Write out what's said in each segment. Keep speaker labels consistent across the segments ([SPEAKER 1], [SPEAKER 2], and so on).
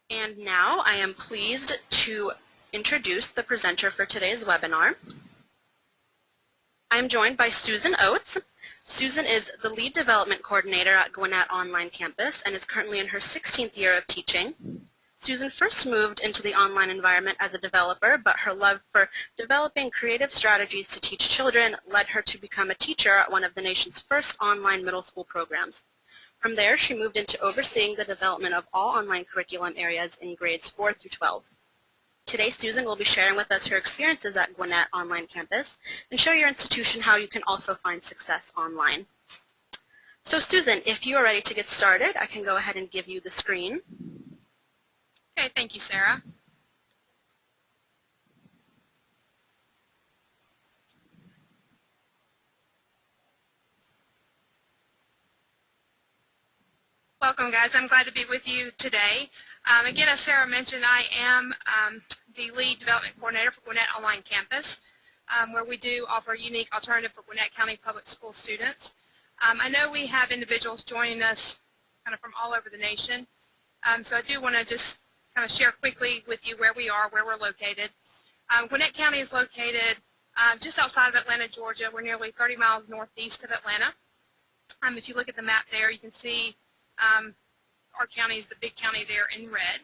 [SPEAKER 1] And now I am pleased to introduce the presenter for today's webinar. I'm joined by Susan Oates. Susan is the Lead Development Coordinator at Gwinnett Online Campus and is currently in her 16th year of teaching. Susan first moved into the online environment as a developer, but her love for developing creative strategies to teach children led her to become a teacher at one of the nation's first online middle school programs. From there, she moved into overseeing the development of all online curriculum areas in grades 4 through 12. Today, Susan will be sharing with us her experiences at Gwinnett Online Campus and show your institution how you can also find success online. So Susan, if you are ready to get started, I can go ahead and give you the screen.
[SPEAKER 2] Okay, thank you, Sarah. Welcome, guys. I'm glad to be with you today. Again, as Sarah mentioned, I am the Lead Development Coordinator for Gwinnett Online Campus, where we do offer a unique alternative for Gwinnett County Public School students. I know we have individuals joining us kind of from all over the nation, so I do want to just kind of share quickly with you where we are, where we're located. Gwinnett County is located just outside of Atlanta, Georgia. We're nearly 30 miles northeast of Atlanta. If you look at the map there, you can see our county is the big county there in red.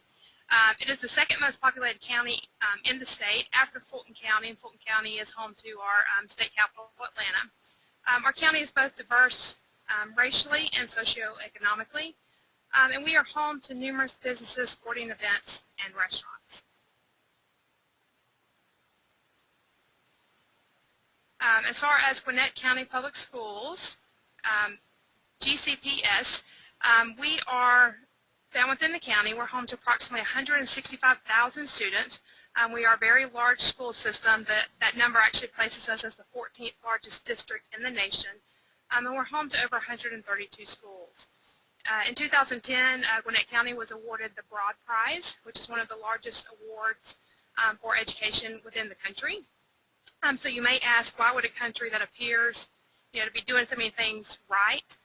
[SPEAKER 2] It is the second most populated county in the state after Fulton County, and Fulton County is home to our state capital, Atlanta. Our county is both diverse racially and socioeconomically, and we are home to numerous businesses, sporting events, and restaurants. As far as Gwinnett County Public Schools, GCPS, we are down within the county. We're home to approximately 165,000 students. We are a very large school system. That number actually places us as the 14th largest district in the nation. And we're home to over 132 schools. In 2010, Gwinnett County was awarded the Broad Prize, which is one of the largest awards for education within the country. So you may ask, why would a country that appears to be doing so many things right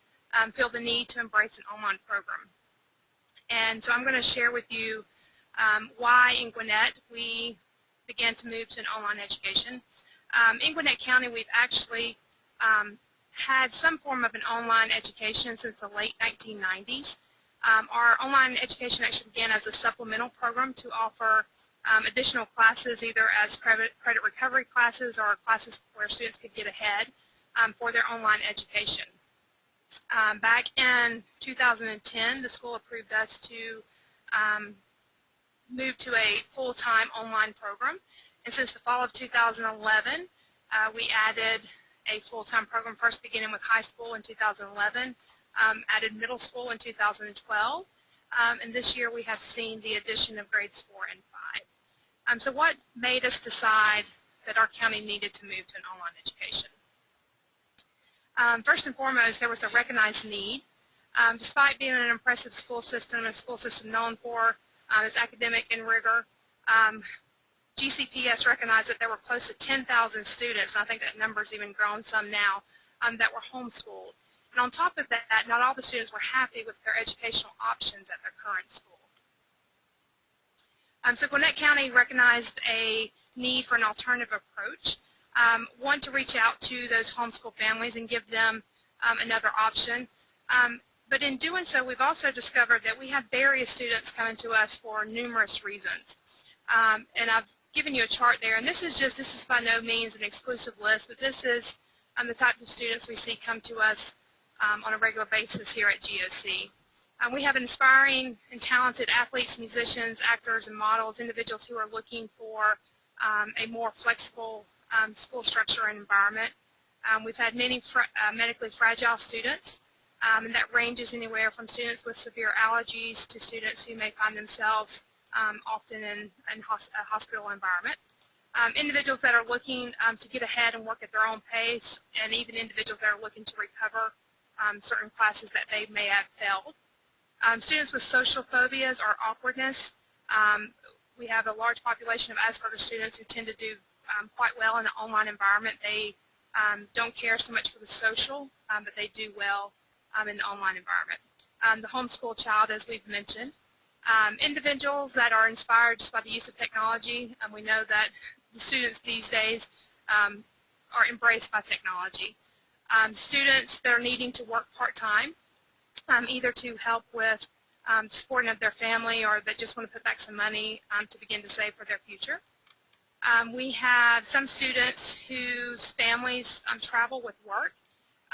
[SPEAKER 2] feel the need to embrace an online program? And so I'm going to share with you why in Gwinnett we began to move to an online education. In Gwinnett County, we've actually had some form of an online education since the late 1990s. Our online education actually began as a supplemental program to offer additional classes, either as credit recovery classes or classes where students could get ahead for their online education. Back in 2010, the school approved us to move to a full-time online program. And since the fall of 2011, we added a full-time program, first beginning with high school in 2011, added middle school in 2012, and this year we have seen the addition of grades 4 and 5. So what made us decide that our county needed to move to an online education? First and foremost, there was a recognized need. Despite being an impressive school system, a school system known for its academic and rigor, GCPS recognized that there were close to 10,000 students, and I think that number's even grown some now, that were homeschooled. And on top of that, not all the students were happy with their educational options at their current school. So Gwinnett County recognized a need for an alternative approach. One, to reach out to those homeschool families and give them another option. But in doing so, we've also discovered that we have various students coming to us for numerous reasons. And I've given you a chart there, and this is by no means an exclusive list, but this is the types of students we see come to us on a regular basis here at GOC. We have inspiring and talented athletes, musicians, actors, and models, individuals who are looking for a more flexible school structure and environment. We've had many medically fragile students, and that ranges anywhere from students with severe allergies to students who may find themselves often in a hospital environment. Individuals that are looking to get ahead and work at their own pace, and even individuals that are looking to recover certain classes that they may have failed. Students with social phobias or awkwardness. We have a large population of Asperger's students who tend to do quite well in an online environment. They don't care so much for the social, but they do well in the online environment. The homeschool child, as we've mentioned. Individuals that are inspired just by the use of technology. We know that the students these days are embraced by technology. Students that are needing to work part-time, either to help with supporting of their family or that just want to put back some money to begin to save for their future. We have some students whose families travel with work,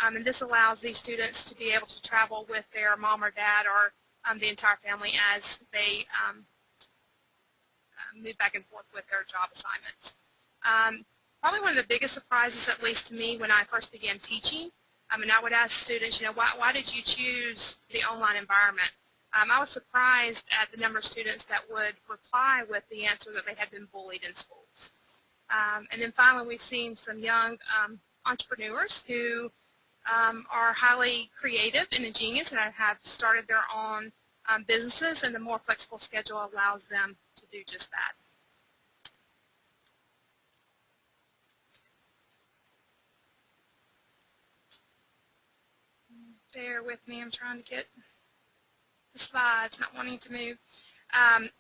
[SPEAKER 2] and this allows these students to be able to travel with their mom or dad or the entire family as they move back and forth with their job assignments. Probably one of the biggest surprises, at least to me, when I first began teaching, and I would ask students, why did you choose the online environment? I was surprised at the number of students that would reply with the answer that they had been bullied in schools. And then finally, we've seen some young entrepreneurs who are highly creative and ingenious and have started their own businesses, and the more flexible schedule allows them to do just that. Bear with me, I'm trying to get the slides, not wanting to move. The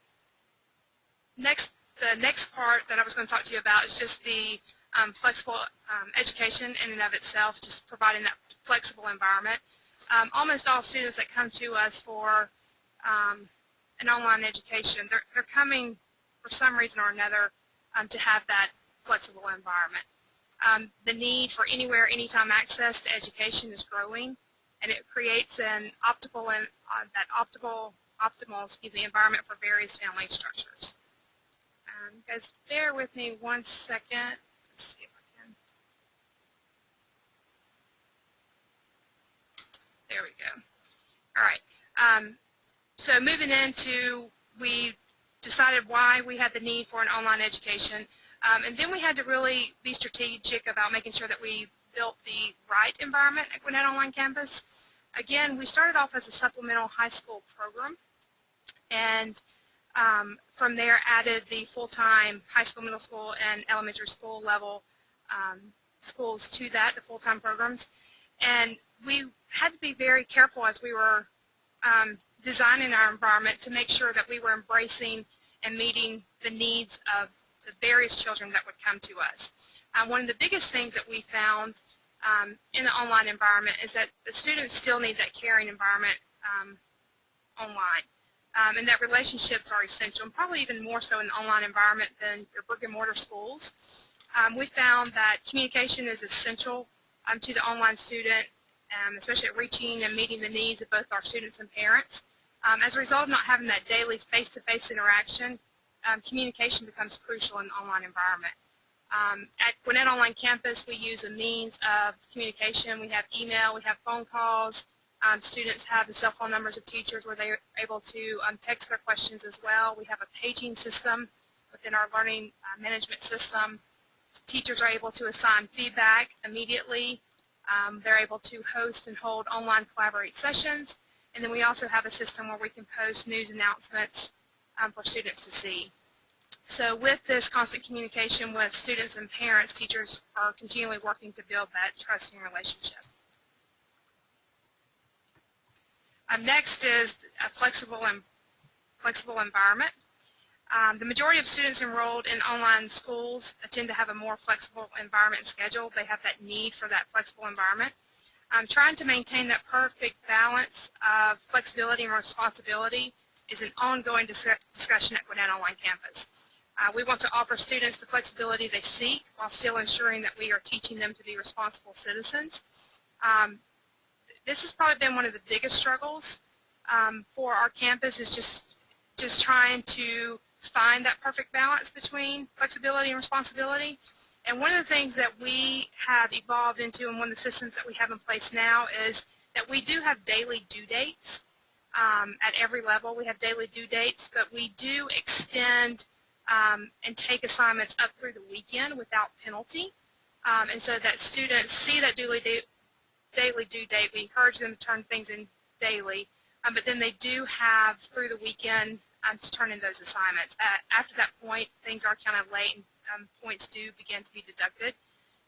[SPEAKER 2] next part that I was going to talk to you about is just the flexible education in and of itself, just providing that flexible environment. Almost all students that come to us for an online education, they're coming for some reason or another to have that flexible environment. The need for anywhere, anytime access to education is growing, and it creates an optimal environment for various family structures. Guys, bear with me one second. Let's see if I can. There we go. All right. So moving into, we decided why we had the need for an online education, and then we had to really be strategic about making sure that we built the right environment at Gwinnett Online Campus. Again, we started off as a supplemental high school program, and from there added the full-time high school, middle school, and elementary school level schools to that, the full-time programs. And we had to be very careful as we were designing our environment to make sure that we were embracing and meeting the needs of the various children that would come to us. One of the biggest things that we found in the online environment is that the students still need that caring environment online. And that relationships are essential, and probably even more so in the online environment than your brick and mortar schools. We found that communication is essential to the online student, especially at reaching and meeting the needs of both our students and parents. As a result of not having that daily face-to-face interaction, communication becomes crucial in the online environment. At Gwinnett Online Campus, we use a means of communication. We have email, we have phone calls. Students have the cell phone numbers of teachers where they are able to text their questions as well. We have a paging system within our learning management system. Teachers are able to assign feedback immediately. They're able to host and hold online collaborate sessions. And then we also have a system where we can post news announcements for students to see. So with this constant communication with students and parents, teachers are continually working to build that trusting relationship. Next is a flexible environment. The majority of students enrolled in online schools tend to have a more flexible environment and schedule. They have that need for that flexible environment. Trying to maintain that perfect balance of flexibility and responsibility is an ongoing discussion at Gwinnett Online Campus. We want to offer students the flexibility they seek while still ensuring that we are teaching them to be responsible citizens. This has probably been one of the biggest struggles for our campus, is just trying to find that perfect balance between flexibility and responsibility. And one of the things that we have evolved into, and one of the systems that we have in place now, is that we do have daily due dates at every level. We have daily due dates, but we do extend and take assignments up through the weekend without penalty. And so that students see that daily due date. We encourage them to turn things in daily, but then they do have through the weekend to turn in those assignments. After that point, things are kind of late, and points do begin to be deducted.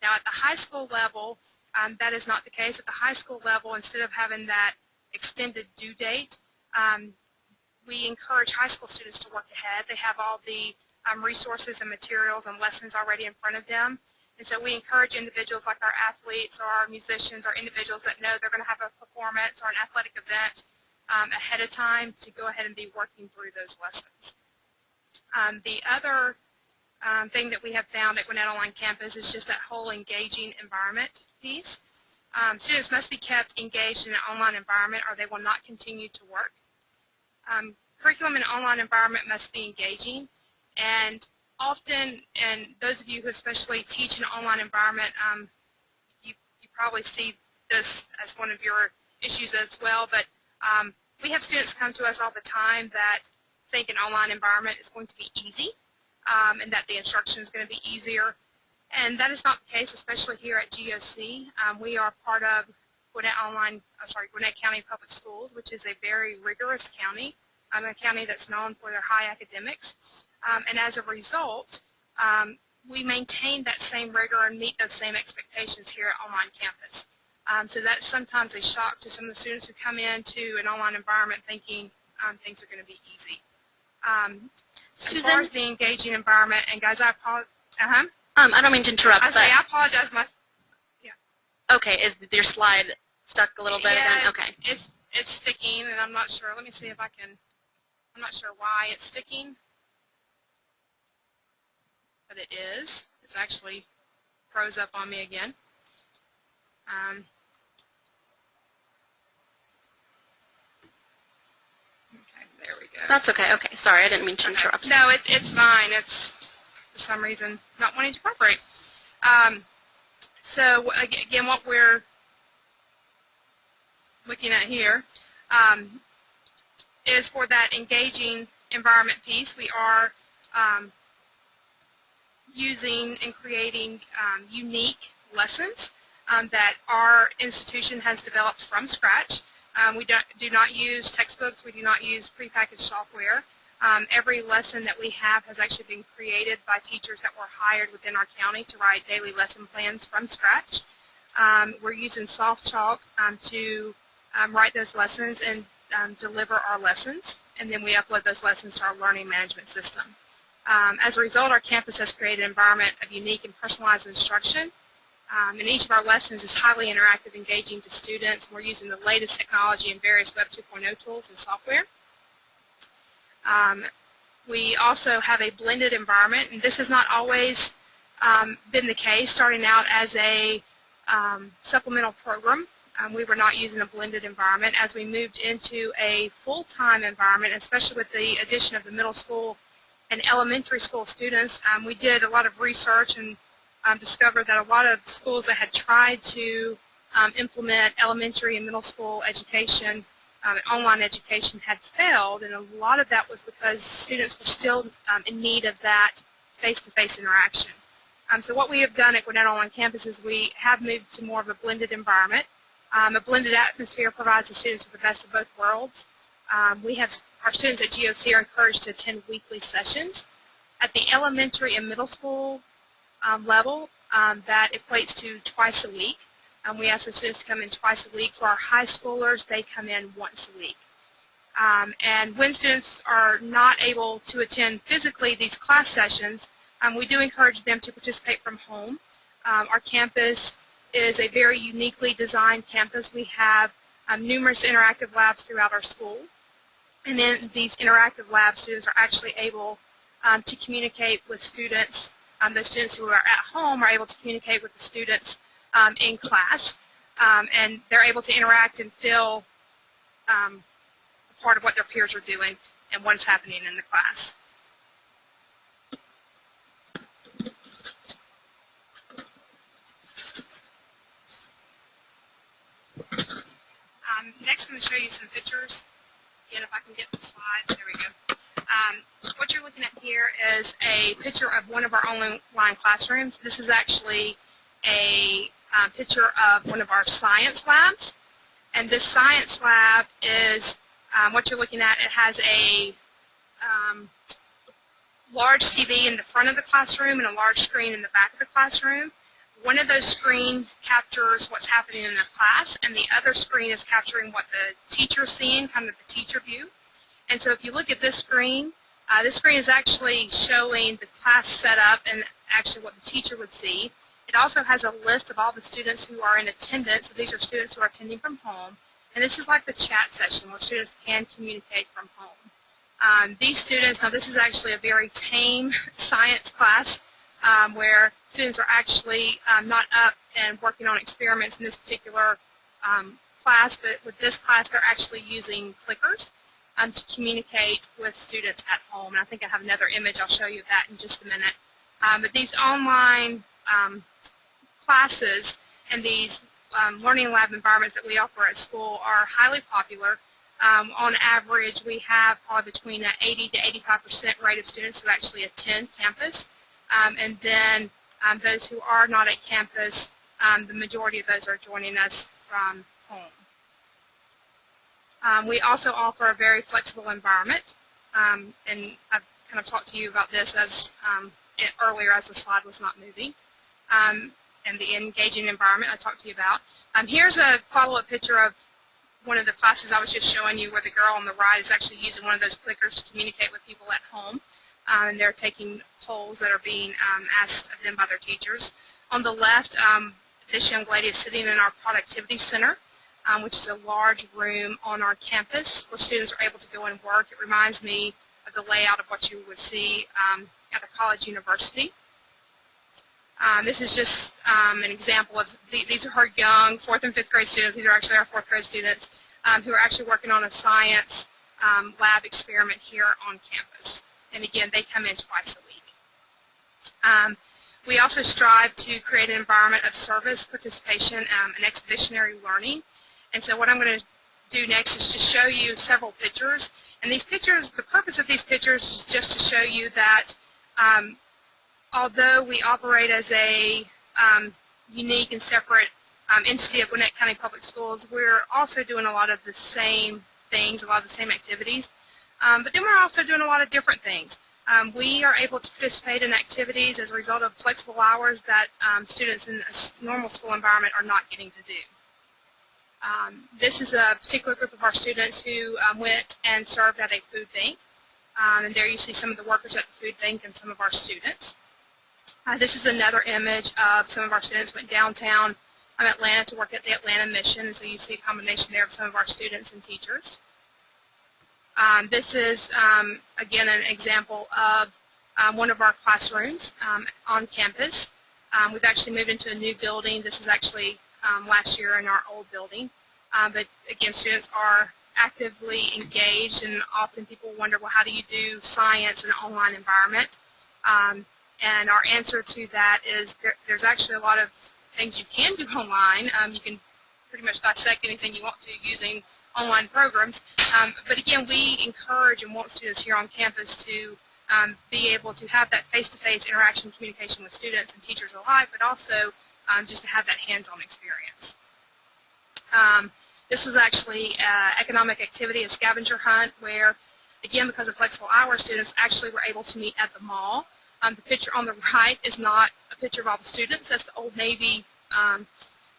[SPEAKER 2] Now at the high school level, that is not the case. At the high school level, instead of having that extended due date, we encourage high school students to work ahead. They have all the resources and materials and lessons already in front of them. And so we encourage individuals like our athletes or our musicians or individuals that know they're going to have a performance or an athletic event ahead of time to go ahead and be working through those lessons. The other thing that we have found at Gwinnett Online Campus is just that whole engaging environment piece. Students must be kept engaged in an online environment or they will not continue to work. Curriculum in an online environment must be engaging, and often, and those of you who especially teach in an online environment, you probably see this as one of your issues as well, but we have students come to us all the time that think an online environment is going to be easy and that the instruction is going to be easier, and that is not the case, especially here at GOC. We are part of Gwinnett County Public Schools, which is a very rigorous county, a county that's known for their high academics. And as a result, we maintain that same rigor and meet those same expectations here at Online Campus. So that's sometimes a shock to some of the students who come into an online environment thinking things are going to be easy. As far as the engaging environment, and guys, I apologize.
[SPEAKER 1] I don't mean to interrupt.
[SPEAKER 2] I apologize.
[SPEAKER 1] Okay, is your slide stuck a little bit again? Okay.
[SPEAKER 2] It's sticking, and I'm not sure. Let me see if I can. I'm not sure why it's sticking, but it is. It's actually froze up on me again. Okay, there we go.
[SPEAKER 1] That's okay. Okay, sorry, I didn't mean to interrupt.
[SPEAKER 2] No, it's fine. It's for some reason not wanting to cooperate. So again, what we're looking at here is for that engaging environment piece. We are using and creating unique lessons that our institution has developed from scratch. We do not use textbooks. We do not use prepackaged software. Every lesson that we have has actually been created by teachers that were hired within our county to write daily lesson plans from scratch. We're using SoftChalk to write those lessons and deliver our lessons, and then we upload those lessons to our learning management system. As a result, our campus has created an environment of unique and personalized instruction, and each of our lessons is highly interactive, engaging to students. We're using the latest technology and various Web 2.0 tools and software. We also have a blended environment, and this has not always been the case. Starting out as a supplemental program, we were not using a blended environment. As we moved into a full-time environment, especially with the addition of the middle school and elementary school students, we did a lot of research and discovered that a lot of schools that had tried to implement elementary and middle school education online education had failed, and a lot of that was because students were still in need of that face-to-face interaction. So what we have done at Gwinnett Online Campus is we have moved to more of a blended environment. A blended atmosphere provides the students with the best of both worlds. Our students at GOC are encouraged to attend weekly sessions. At the elementary and middle school level, that equates to twice a week. We ask the students to come in twice a week. For our high schoolers, they come in once a week. And when students are not able to attend physically these class sessions, we do encourage them to participate from home. Our campus is a very uniquely designed campus. We have numerous interactive labs throughout our school. And in these interactive labs, students are actually able to communicate with students. The students who are at home are able to communicate with the students in class, and they're able to interact and feel a part of what their peers are doing and what is happening in the class. Next, I'm going to show you some pictures. Again, if I can get the slides, there we go. What you're looking at here is a picture of one of our online classrooms. This is actually a picture of one of our science labs. And this science lab is what you're looking at. It has a large TV in the front of the classroom and a large screen in the back of the classroom. One of those screens captures what's happening in the class, and the other screen is capturing what the teacher is seeing, kind of the teacher view. And so if you look at this screen is actually showing the class setup and actually what the teacher would see. It also has a list of all the students who are in attendance. So these are students who are attending from home. And this is like the chat session where students can communicate from home. These students, now this is actually a very tame science class where students are actually not up and working on experiments in this particular class, but with this class they're actually using clickers to communicate with students at home. And I think I have another image. I'll show you that in just a minute. But these online classes and these learning lab environments that we offer at school are highly popular. On average, we have probably between an 80 to 85% rate of students who actually attend campus. And then those who are not at campus, the majority of those are joining us from home. We also offer a very flexible environment, and I've kind of talked to you about this as earlier as the slide was not moving, and the engaging environment I talked to you about. Here's a follow-up picture of one of the classes I was just showing you where the girl on the right is actually using one of those clickers to communicate with people at home, and they're taking polls that are being asked of them by their teachers. On the left, this young lady is sitting in our productivity center, which is a large room on our campus where students are able to go and work. It reminds me of the layout of what you would see at a college university. This is just an example of, these are our young 4th and 5th grade students. These are actually our 4th grade students who are actually working on a science lab experiment here on campus. And again, they come in twice a week. We also strive to create an environment of service, participation, and expeditionary learning. And so what I'm going to do next is to show you several pictures. And these pictures, the purpose of these pictures is just to show you that although we operate as a unique and separate entity of Gwinnett County Public Schools, we're also doing a lot of the same things, a lot of the same activities. But then we're also doing a lot of different things. We are able to participate in activities as a result of flexible hours that students in a normal school environment are not getting to do. This is a particular group of our students who went and served at a food bank. And there you see some of the workers at the food bank and some of our students. This is another image of some of our students went downtown Atlanta to work at the Atlanta Mission. And so you see a combination there of some of our students and teachers. This is, again, an example of one of our classrooms on campus. We've actually moved into a new building. This is actually last year in our old building. But again, students are actively engaged, and often people wonder, well, how do you do science in an online environment? And our answer to that is there's actually a lot of things you can do online. You can pretty much dissect anything you want to using online programs. But again, we encourage and want students here on campus to be able to have that face-to-face interaction and communication with students and teachers alike, but also just to have that hands-on experience. This was actually economic activity, a scavenger hunt, where, again, because of flexible hours, students actually were able to meet at the mall. The picture on the right is not a picture of all the students. That's the Old Navy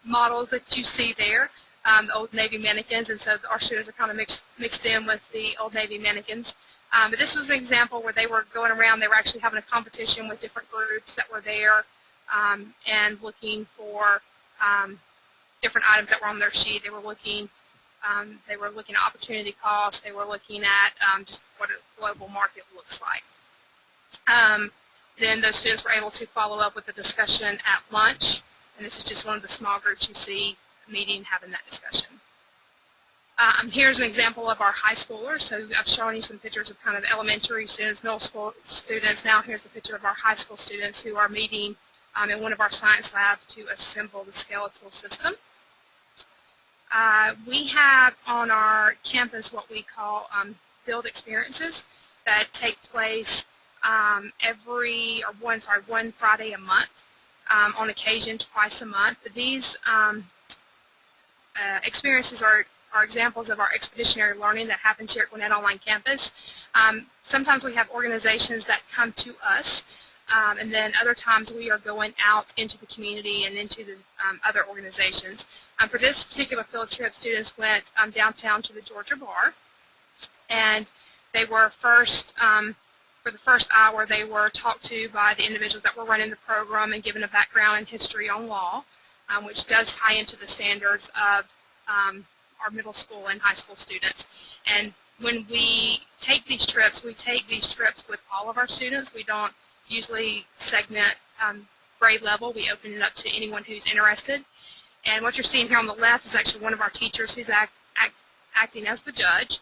[SPEAKER 2] models that you see there, the Old Navy mannequins, and so our students are kind of mixed in with the Old Navy mannequins. But this was an example where they were going around. They were actually having a competition with different groups that were there and looking for different items that were on their sheet. They were looking at opportunity costs. They were looking at just what a global market looks like. Then those students were able to follow up with a discussion at lunch, and this is just one of the small groups you see meeting, having that discussion. Here's an example of our high schoolers. So I've shown you some pictures of kind of elementary students, middle school students. Now here's a picture of our high school students who are meeting in one of our science labs to assemble the skeletal system. We have on our campus what we call field experiences that take place one Friday a month, on occasion twice a month. But these experiences are examples of our expeditionary learning that happens here at Gwinnett Online Campus. Sometimes we have organizations that come to us, and then other times we are going out into the community and into the other organizations. For this particular field trip, students went downtown to the Georgia Bar, and They were first, for the first hour, they were talked to by the individuals that were running the program and given a background and history on law, which does tie into the standards of our middle school and high school students. And when we take these trips, we take these trips with all of our students. We don't usually segment grade level. We open it up to anyone who's interested. And what you're seeing here on the left is actually one of our teachers who's acting as the judge.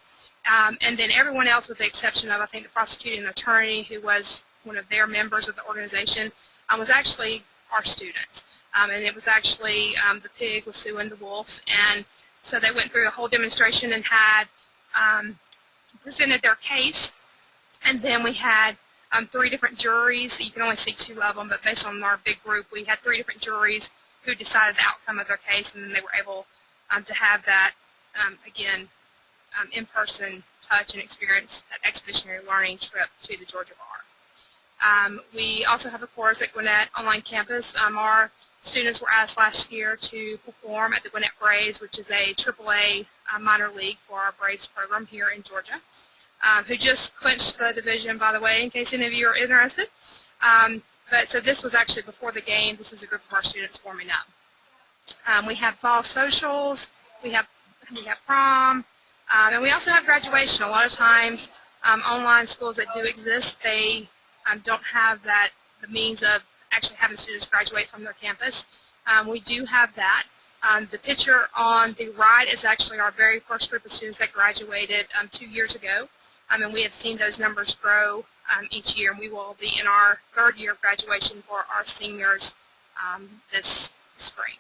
[SPEAKER 2] And then everyone else, with the exception of, I think, the prosecuting attorney, who was one of their members of the organization, was actually our students. And it was actually the pig with Sue and the wolf. And so they went through a whole demonstration and had presented their case. And then we had 3 different juries. You can only see 2 of them, but based on our big group, we had 3 different juries who decided the outcome of their case, and then they were able to have that, again, in-person touch and experience that expeditionary learning trip to the Georgia Bar. We also have a course at Gwinnett Online Campus. Our students were asked last year to perform at the Gwinnett Braves, which is a AAA minor league for our Braves program here in Georgia, who just clinched the division, by the way, in case any of you are interested. So this was actually before the game. This is a group of our students warming up. We have fall socials. We have prom. And we also have graduation. A lot of times, online schools that do exist, they don't have the means of actually having students graduate from their campus. We do have that. The picture on the right is actually our very first group of students that graduated 2 years ago. And we have seen those numbers grow each year. And we will be in our 3rd year of graduation for our seniors this spring.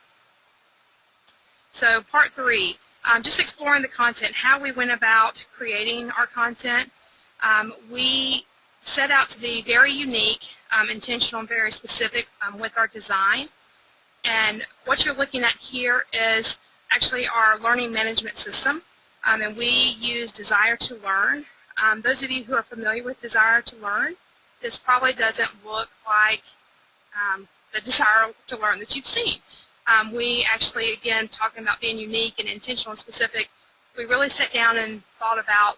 [SPEAKER 2] So part 3. Just exploring the content, how we went about creating our content. We set out to be very unique, intentional, and very specific with our design. And what you're looking at here is actually our learning management system. And we use Desire to Learn. Those of you who are familiar with Desire to Learn, this probably doesn't look like the Desire to Learn that you've seen. We actually, again, talking about being unique and intentional and specific, we really sat down and thought about,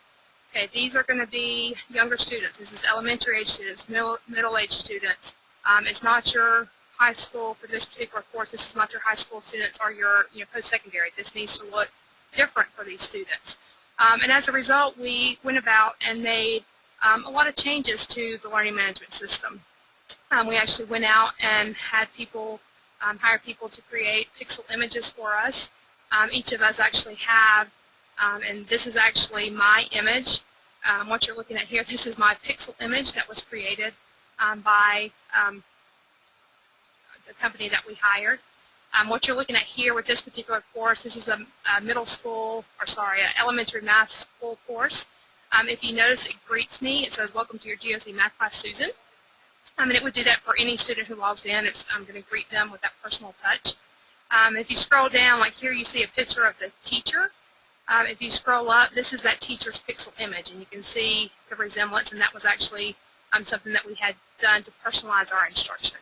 [SPEAKER 2] okay, these are going to be younger students. This is elementary age students, middle age students. It's not your high school for this particular course. This is not your high school students or your post-secondary. This needs to look different for these students. And as a result, we went about and made a lot of changes to the learning management system. We actually went out and had people hire people to create pixel images for us. Each of us actually have, and this is actually my image. What you're looking at here, this is my pixel image that was created by the company that we hired. What you're looking at here with this particular course, this is a elementary math school course. If you notice, it greets me. It says, "Welcome to your GOC math class, Susan." And it would do that for any student who logs in. I'm going to greet them with that personal touch. If you scroll down, like here you see a picture of the teacher. If you scroll up, this is that teacher's pixel image, and you can see the resemblance, and that was actually something that we had done to personalize our instruction.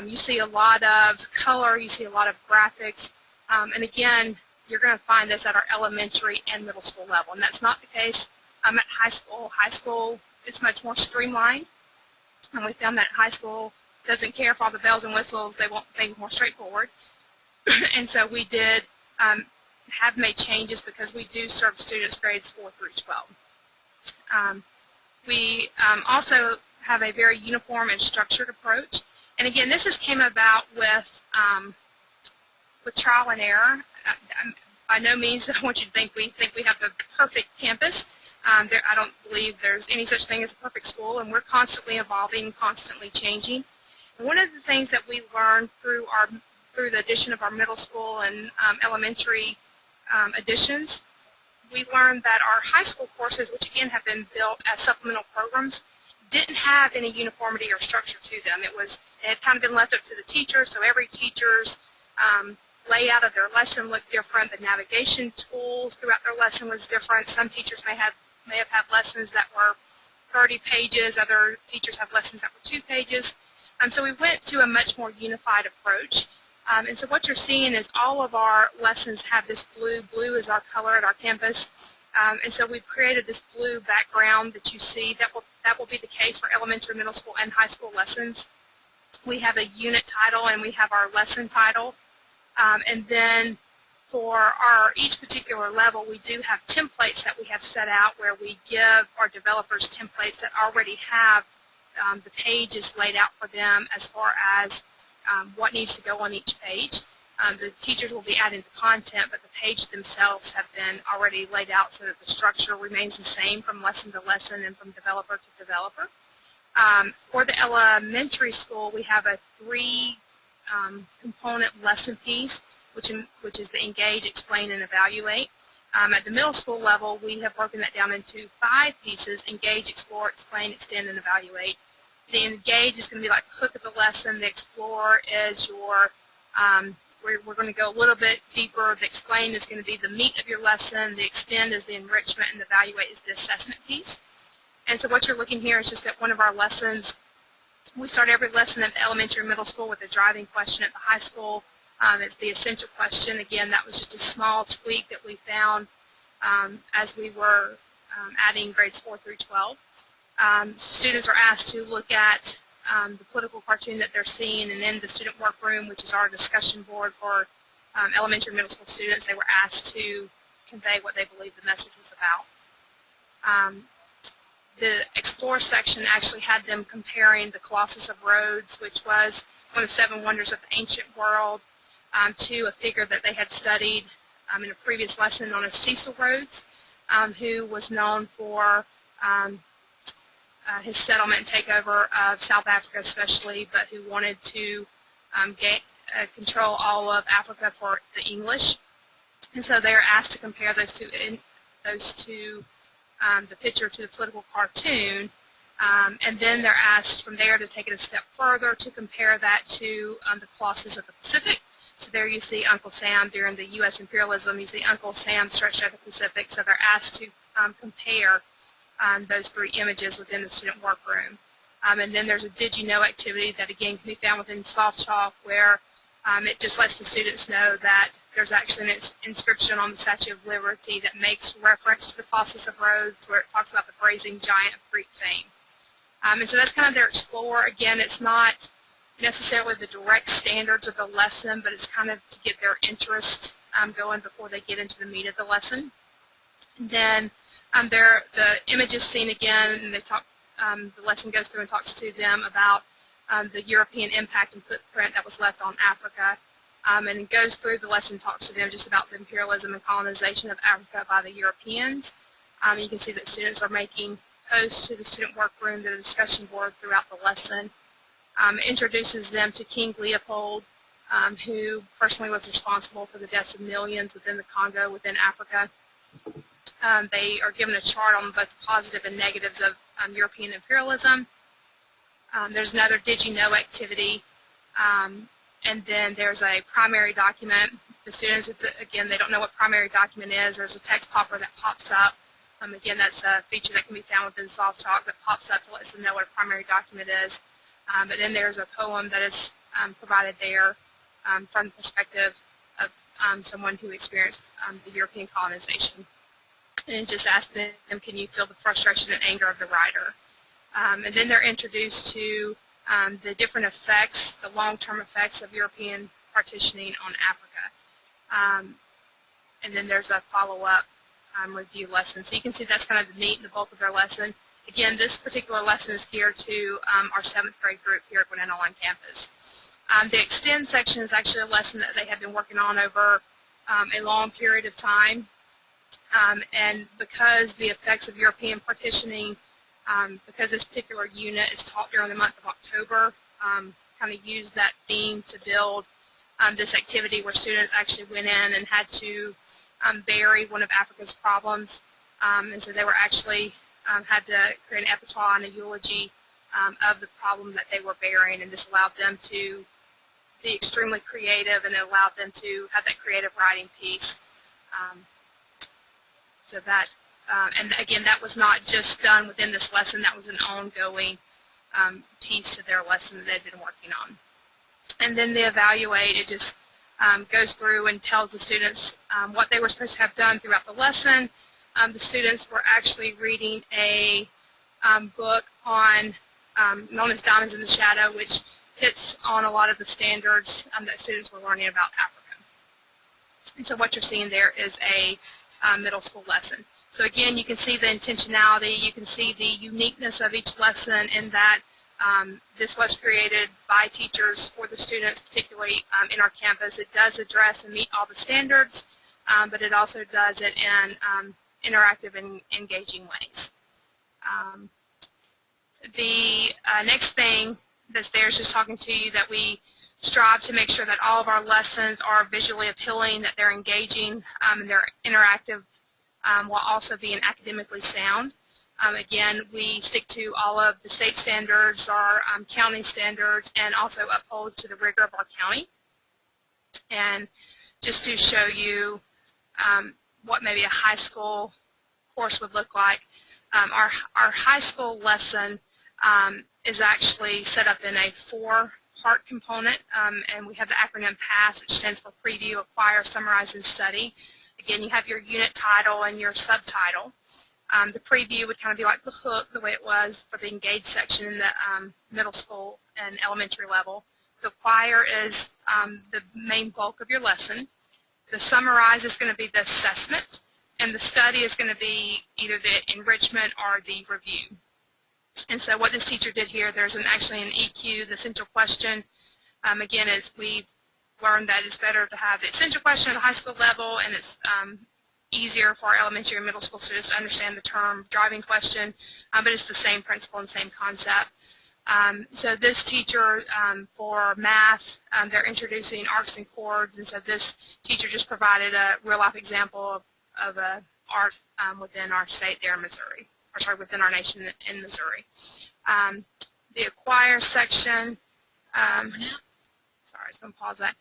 [SPEAKER 2] You see a lot of color, you see a lot of graphics, and again, you're going to find this at our elementary and middle school level, and that's not the case at high school. High school is much more streamlined. And we found that high school doesn't care for all the bells and whistles. They want things more straightforward. And so we did have made changes because we do serve students grades 4 through 12. We also have a very uniform and structured approach. And again, this came about with trial and error. By no means I want you to think we have the perfect campus. I don't believe there's any such thing as a perfect school, and we're constantly evolving, constantly changing. And one of the things that we learned through the addition of our middle school and elementary additions, we learned that our high school courses, which again have been built as supplemental programs, didn't have any uniformity or structure to them. It had kind of been left up to the teacher, so every teacher's layout of their lesson looked different. The navigation tools throughout their lesson was different. Some teachers may have had lessons that were 30 pages. Other teachers have lessons that were 2 pages. So we went to a much more unified approach. And so what you're seeing is all of our lessons have this blue. Blue is our color at our campus. And so we've created this blue background that you see. That will be the case for elementary, middle school, and high school lessons. We have a unit title and we have our lesson title. And then for each particular level, we do have templates that we have set out where we give our developers templates that already have the pages laid out for them as far as what needs to go on each page. The teachers will be adding the content, but the pages themselves have been already laid out so that the structure remains the same from lesson to lesson and from developer to developer. For the elementary school, we have a 3-component lesson piece, which is the engage, explain, and evaluate. At the middle school level, we have broken that down into 5 pieces: engage, explore, explain, extend, and evaluate. The engage is going to be like the hook of the lesson. The explore is your we're going to go a little bit deeper. The explain is going to be the meat of your lesson. The extend is the enrichment, and the evaluate is the assessment piece. And so what you're looking here is just at one of our lessons. We start every lesson at the elementary and middle school with a driving question. At the high school, it's the essential question. Again, that was just a small tweak that we found as we were adding grades 4 through 12. Students are asked to look at the political cartoon that they're seeing, and in the student workroom, which is our discussion board for elementary and middle school students, they were asked to convey what they believe the message was about. The Explore section actually had them comparing the Colossus of Rhodes, which was one of the 7 wonders of the ancient world, to a figure that they had studied in a previous lesson known as Cecil Rhodes, who was known for his settlement and takeover of South Africa especially, but who wanted to control all of Africa for the English. And so they are asked to compare those two, the picture to the political cartoon, and then they're asked from there to take it a step further to compare that to the Colossus of the Pacific. So there you see Uncle Sam during the U.S. imperialism. You see Uncle Sam stretched out the Pacific. So they're asked to compare those 3 images within the student workroom. And then there's a Did You Know activity that again can be found within SoftChalk, where it just lets the students know that there's actually an inscription on the Statue of Liberty that makes reference to the Colossus of Rhodes, where it talks about the brazen giant of Greek fame. And so that's kind of their explore. Again, it's not necessarily the direct standards of the lesson, but it's kind of to get their interest going before they get into the meat of the lesson. And then the image is seen again, and they talk. The lesson goes through and talks to them about the European impact and footprint that was left on Africa. And it goes through the lesson, talks to them just about the imperialism and colonization of Africa by the Europeans. You can see that students are making posts to the student workroom, the discussion board throughout the lesson. Introduces them to King Leopold, who personally was responsible for the deaths of millions within the Congo, within Africa. They are given a chart on both the positive and negatives of European imperialism. There's another Did You Know activity, and then there's a primary document. The students, again, they don't know what primary document is. There's a text popper that pops up. Again, that's a feature that can be found within SoftChalk that pops up to let them know what a primary document is. But then there's a poem that is provided there from the perspective of someone who experienced the European colonization. And it just asks them, can you feel the frustration and anger of the writer? And then they're introduced to the different effects, the long-term effects of European partitioning on Africa. And then there's a follow-up review lesson. So you can see that's kind of the meat and the bulk of their lesson. Again, this particular lesson is geared to our 7th grade group here at Gwinnett Online campus. The Extend section is actually a lesson that they have been working on over a long period of time. And because the effects of European partitioning, because this particular unit is taught during the month of October, kind of used that theme to build this activity where students actually went in and had to bury one of Africa's problems. And so they were actually had to create an epitaph and a eulogy of the problem that they were burying, and this allowed them to be extremely creative, and it allowed them to have that creative writing piece. So that, and again, that was not just done within this lesson, that was an ongoing piece to their lesson that they've been working on. And then the evaluate, it just goes through and tells the students what they were supposed to have done throughout the lesson, the students were actually reading a book on known as Diamonds in the Shadow, which hits on a lot of the standards that students were learning about Africa. And so what you're seeing there is a middle school lesson. So again, you can see the intentionality, you can see the uniqueness of each lesson in that this was created by teachers for the students, particularly in our campus. It does address and meet all the standards, but it also does it in interactive and engaging ways. The next thing that's there is just talking to you that we strive to make sure that all of our lessons are visually appealing, that they're engaging, and they're interactive while also being academically sound. Again, we stick to all of the state standards, our county standards, and also uphold to the rigor of our county. And just to show you what maybe a high school course would look like, our high school lesson is actually set up in a 4-part component, and we have the acronym PASS, which stands for Preview, Acquire, Summarize, and Study. Again, you have your unit title and your subtitle. The preview would kind of be like the hook, the way it was for the engaged section in the middle school and elementary level. The acquire is the main bulk of your lesson. The summarize is going to be the assessment, and the study is going to be either the enrichment or the review. And so what this teacher did here, there's actually an EQ, the essential question. Again, as we've learned that it's better to have the essential question at the high school level, and it's easier for our elementary and middle school students to understand the term driving question, but it's the same principle and same concept. So this teacher, for math, they're introducing arcs and chords, and so this teacher just provided a real-life example of an arc within our state there in Missouri, or sorry, within our nation in Missouri. The acquire section, sorry, I was going to pause that.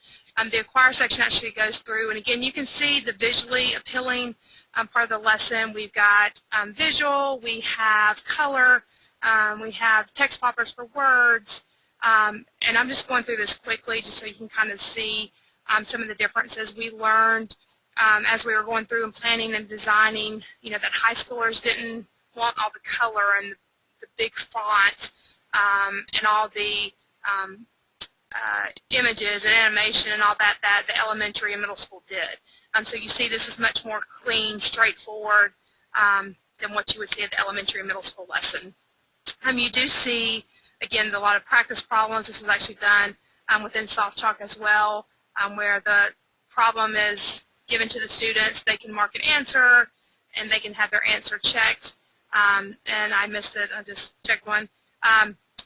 [SPEAKER 2] The acquire section actually goes through, and again, you can see the visually appealing part of the lesson. We've got visual, we have color, we have text poppers for words, and I'm just going through this quickly just so you can kind of see some of the differences. We learned as we were going through and planning and designing, you know, that high schoolers didn't want all the color and the big font and all the images and animation and all that the elementary and middle school did. So you see this is much more clean, straightforward than what you would see at the elementary and middle school lesson. You do see, again, a lot of practice problems. This was actually done within SoftChalk as well, where the problem is given to the students. They can mark an answer, and they can have their answer checked. And I missed it. I just checked one.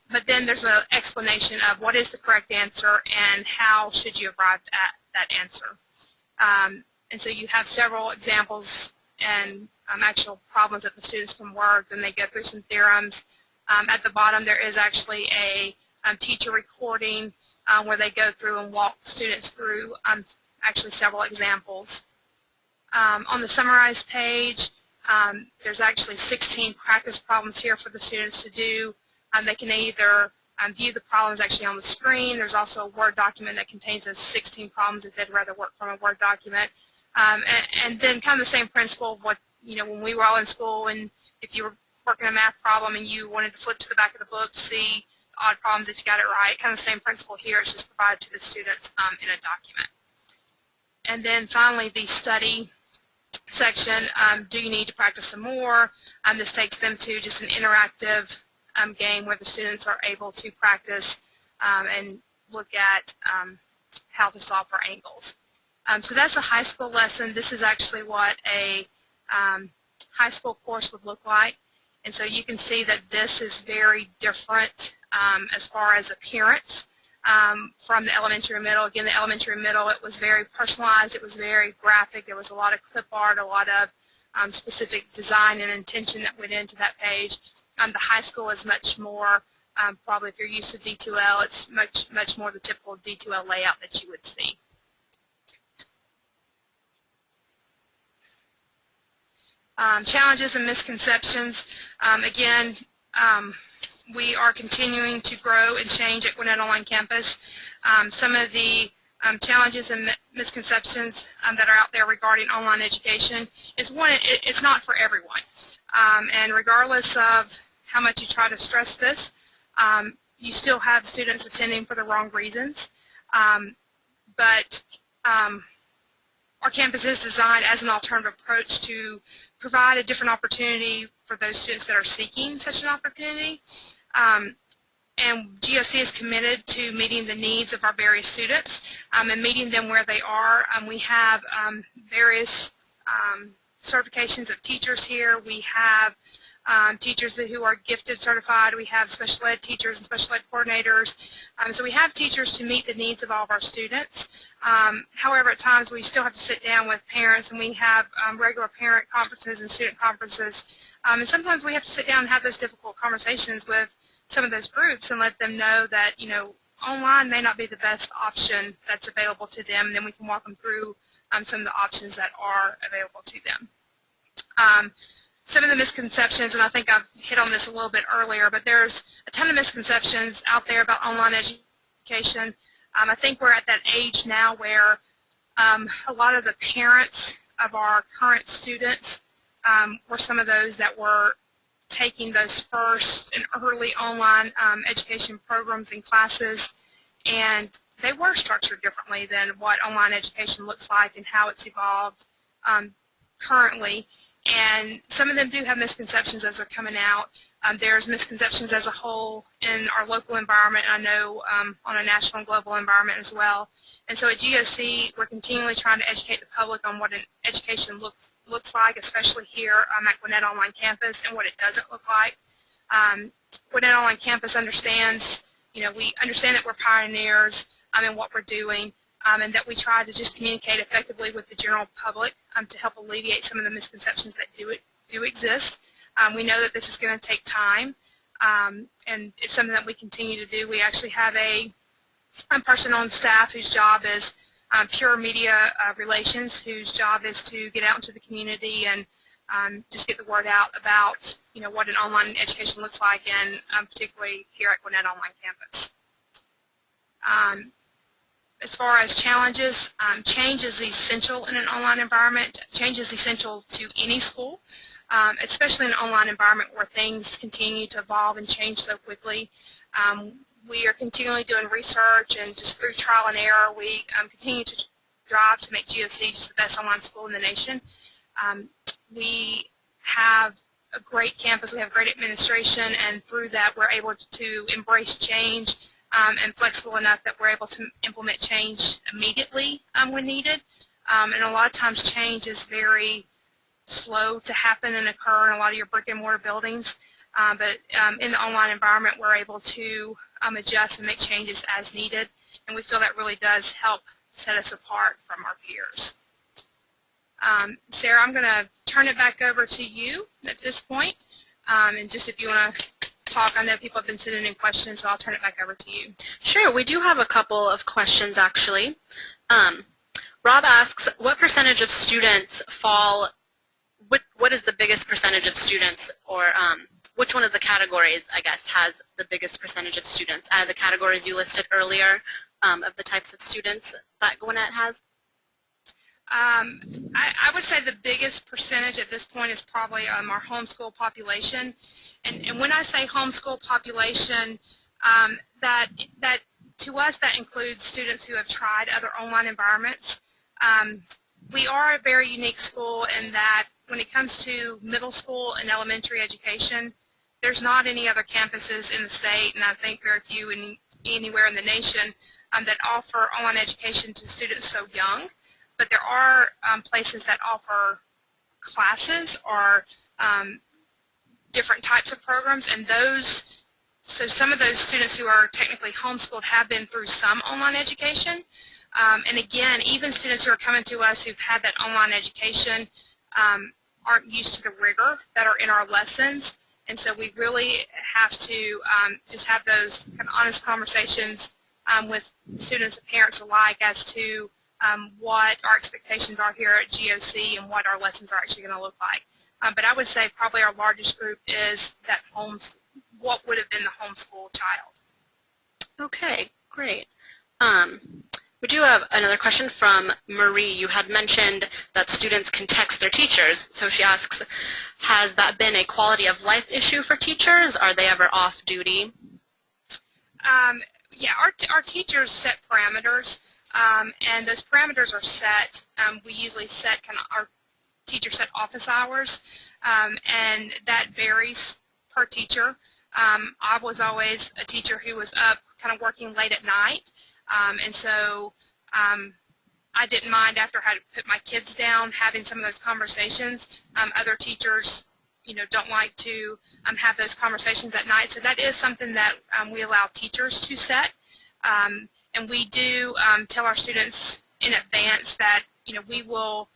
[SPEAKER 2] But then there's an explanation of what is the correct answer and how should you arrive at that answer. And so you have several examples and actual problems that the students can work, and they go through some theorems. At the bottom there is actually a teacher recording where they go through and walk students through actually several examples. On the summarized page, there's actually 16 practice problems here for the students to do. They can either view the problems actually on the screen. There's also a Word document that contains those 16 problems if they'd rather work from a Word document. And then kind of the same principle of what, you know, when we were all in school, and if you were working a math problem and you wanted to flip to the back of the book to see the odd problems if you got it right, kind of the same principle here. It's just provided to the students in a document. And then finally, the study section, do you need to practice some more? This takes them to just an interactive game where the students are able to practice and look at how to solve for angles. So that's a high school lesson. This is actually what a high school course would look like. And so you can see that this is very different as far as appearance from the elementary and middle. Again, the elementary and middle, it was very personalized. It was very graphic. There was a lot of clip art, a lot of specific design and intention that went into that page. The high school is much more, probably if you're used to D2L, it's much more the typical D2L layout that you would see. Challenges and misconceptions. Again, we are continuing to grow and change at Gwinnett Online Campus. Some of the challenges and misconceptions that are out there regarding online education is one, it's not for everyone. And regardless of how much you try to stress this, you still have students attending for the wrong reasons. But our campus is designed as an alternative approach to provide a different opportunity for those students that are seeking such an opportunity. And GOC is committed to meeting the needs of our various students and meeting them where they are. We have various certifications of teachers here. We have teachers who are gifted certified. We have special ed teachers and special ed coordinators. So we have teachers to meet the needs of all of our students. However, at times we still have to sit down with parents, and we have regular parent conferences and student conferences. And sometimes we have to sit down and have those difficult conversations with some of those groups and let them know that, you know, online may not be the best option that's available to them, and then we can walk them through some of the options that are available to them. Some of the misconceptions, and I think I've hit on this a little bit earlier, but there's a ton of misconceptions out there about online education. I think we're at that age now where a lot of the parents of our current students were some of those that were taking those first and early online education programs and classes, and they were structured differently than what online education looks like and how it's evolved currently. And some of them do have misconceptions as they're coming out. There's misconceptions as a whole in our local environment, and I know on a national and global environment as well. And so at GOC, we're continually trying to educate the public on what an education looks like, especially here at Gwinnett Online Campus, and what it doesn't look like. Gwinnett Online Campus understands, you know, we understand that we're pioneers in what we're doing, and that we try to just communicate effectively with the general public to help alleviate some of the misconceptions that do exist. We know that this is going to take time, and it's something that we continue to do. We actually have a person on staff whose job is pure media relations, whose job is to get out into the community and just get the word out about, you know, what an online education looks like, and particularly here at Gwinnett Online Campus. As far as challenges, change is essential in an online environment. Change is essential to any school, especially in an online environment where things continue to evolve and change so quickly. We are continually doing research, and just through trial and error, we continue to strive to make GOC just the best online school in the nation. We have a great campus, we have great administration, and through that we're able to embrace change and flexible enough that we're able to implement change immediately when needed. And a lot of times change is very slow to happen and occur in a lot of your brick and mortar buildings. But in the online environment, we're able to adjust and make changes as needed, and we feel that really does help set us apart from our peers. Sarah, I'm going to turn it back over to you at this point, and just if you want to talk, I know people have been sending in questions, so I'll turn it back over to you.
[SPEAKER 1] Sure, we do have a couple of questions actually. Rob asks, what percentage of students fall, what is the biggest percentage of students, or which one of the categories, I guess, has the biggest percentage of students out of the categories you listed earlier of the types of students that Gwinnett has?
[SPEAKER 2] I would say the biggest percentage at this point is probably our homeschool population. And when I say homeschool population, that to us that includes students who have tried other online environments. We are a very unique school in that when it comes to middle school and elementary education, there's not any other campuses in the state, and I think very few anywhere in the nation, that offer online education to students so young. But there are places that offer classes or different types of programs, and so some of those students who are technically homeschooled have been through some online education. And again, even students who are coming to us who've had that online education aren't used to the rigor that are in our lessons, and so we really have to just have those kind of honest conversations with students and parents alike as to what our expectations are here at GOC and what our lessons are actually going to look like. But I would say probably our largest group is that what would have been the homeschool child.
[SPEAKER 1] Okay, great. We do have another question from Marie. You had mentioned that students can text their teachers. So she asks, has that been a quality of life issue for teachers? Are they ever off duty?
[SPEAKER 2] Yeah, our teachers set parameters, and those parameters are set. We usually set our teachers set office hours, and that varies per teacher. I was always a teacher who was up kind of working late at night, and so I didn't mind after I had put my kids down having some of those conversations. Other teachers, don't like to have those conversations at night, so that is something that we allow teachers to set. And we do tell our students in advance that we will,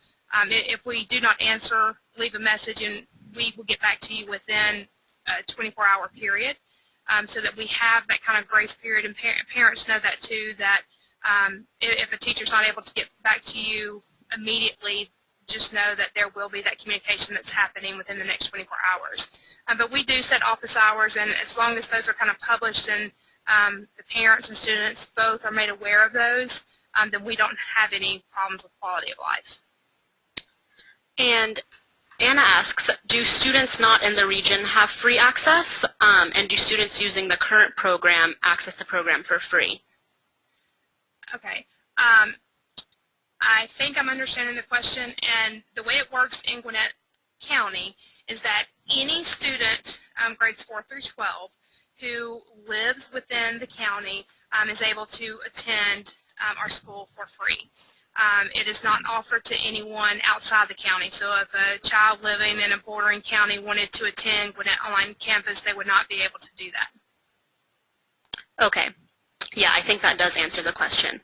[SPEAKER 2] if we do not answer, leave a message, and we will get back to you within a 24-hour period, so that we have that kind of grace period. And parents know that too, that if a teacher's not able to get back to you immediately, just know that there will be that communication that's happening within the next 24 hours. But we do set office hours, and as long as those are kind of published and the parents and students both are made aware of those, then we don't have any problems with quality of life.
[SPEAKER 1] And Anna asks, do students not in the region have free access, and do students using the current program access the program for free?
[SPEAKER 2] Okay. I think I'm understanding the question, and the way it works in Gwinnett County is that any student, grades 4 through 12, who lives within the county is able to attend our school for free. It is not offered to anyone outside the county, so if a child living in a bordering county wanted to attend Gwinnett Online Campus, they would not be able to do that.
[SPEAKER 1] Okay. Yeah, I think that does answer the question.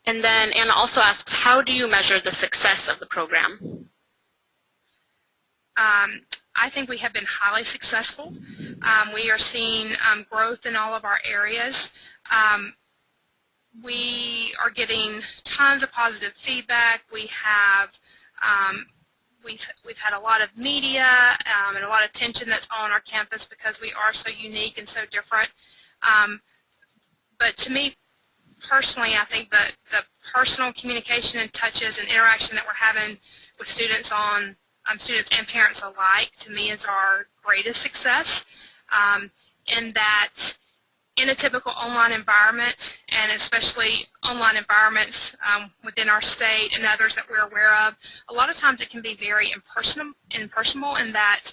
[SPEAKER 1] And then Anna also asks, how do you measure the success of the program?
[SPEAKER 2] I think we have been highly successful. We are seeing growth in all of our areas. We are getting tons of positive feedback. We have we've had a lot of media and a lot of attention that's on our campus because we are so unique and so different. But to me, personally, I think that the personal communication and touches and interaction that we're having with students students and parents alike, to me, is our greatest success. In that, in a typical online environment, and especially online environments within our state and others that we're aware of, a lot of times it can be very impersonal in that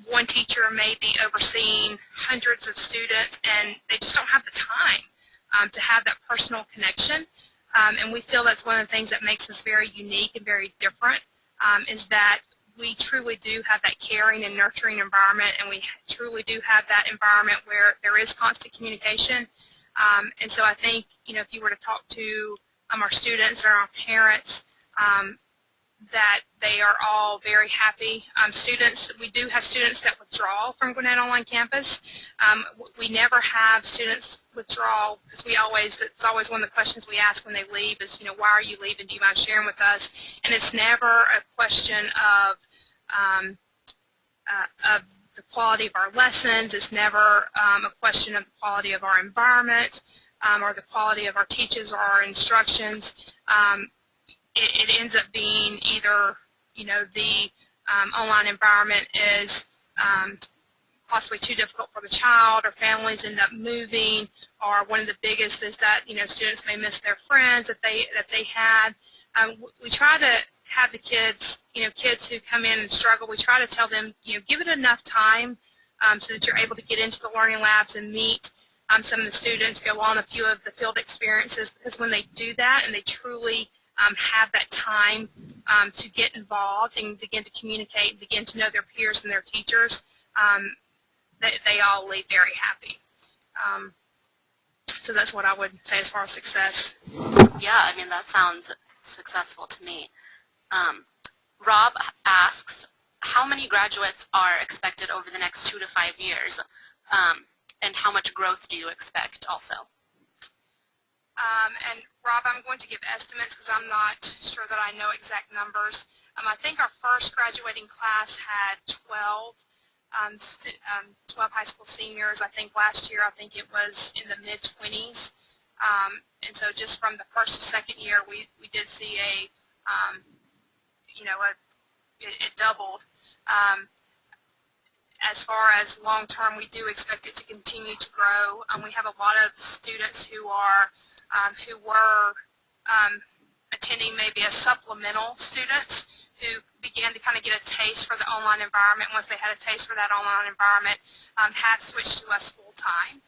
[SPEAKER 2] one teacher may be overseeing hundreds of students and they just don't have the time to have that personal connection. And we feel that's one of the things that makes us very unique and very different, is that we truly do have that caring and nurturing environment, and we truly do have that environment where there is constant communication. And so I think, if you were to talk to our students or our parents, that they are all very happy. We do have students that withdraw from Gwinnett Online Campus. We never have students withdraw because it's always one of the questions we ask when they leave is, why are you leaving? Do you mind sharing with us? And it's never a question of the quality of our lessons. It's never a question of the quality of our environment or the quality of our teachers or our instructions. It ends up being either, the online environment is possibly too difficult for the child, or families end up moving, or one of the biggest is that, students may miss their friends that they had. We try to have the kids, kids who come in and struggle, we try to tell them, give it enough time so that you're able to get into the learning labs and meet some of the students, go on a few of the field experiences, because when they do that and they truly have that time to get involved and begin to communicate and begin to know their peers and their teachers, they all leave very happy. So that's what I would say as far as success.
[SPEAKER 1] Yeah, that sounds successful to me. Rob asks, how many graduates are expected over the next 2 to 5 years, and how much growth do you expect also?
[SPEAKER 2] And Rob, I'm going to give estimates because I'm not sure that I know exact numbers. I think our first graduating class had 12 high school seniors. I think last year, it was in the mid-20s. And so just from the first to second year, we did see it doubled. As far as long term, we do expect it to continue to grow. We have a lot of students who were attending maybe as supplemental students who began to kind of get a taste for the online environment. Once they had a taste for that online environment, have switched to us full time.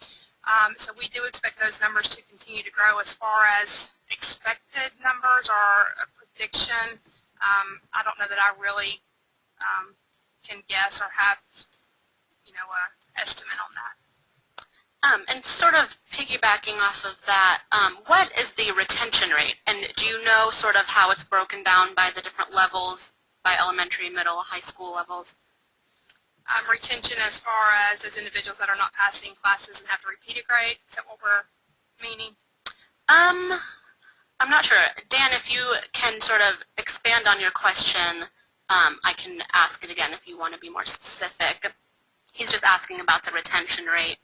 [SPEAKER 2] So we do expect those numbers to continue to grow. As far as expected numbers or a prediction, I don't know that I really can guess or have an estimate on that.
[SPEAKER 1] And sort of piggybacking off of that, what is the retention rate? And do you know sort of how it's broken down by the different levels, by elementary, middle, high school levels?
[SPEAKER 2] Retention as far as those individuals that are not passing classes and have to repeat a grade? Is that what we're meaning?
[SPEAKER 1] I'm not sure. Dan, if you can sort of expand on your question, I can ask it again if you want to be more specific. He's just asking about the retention rate.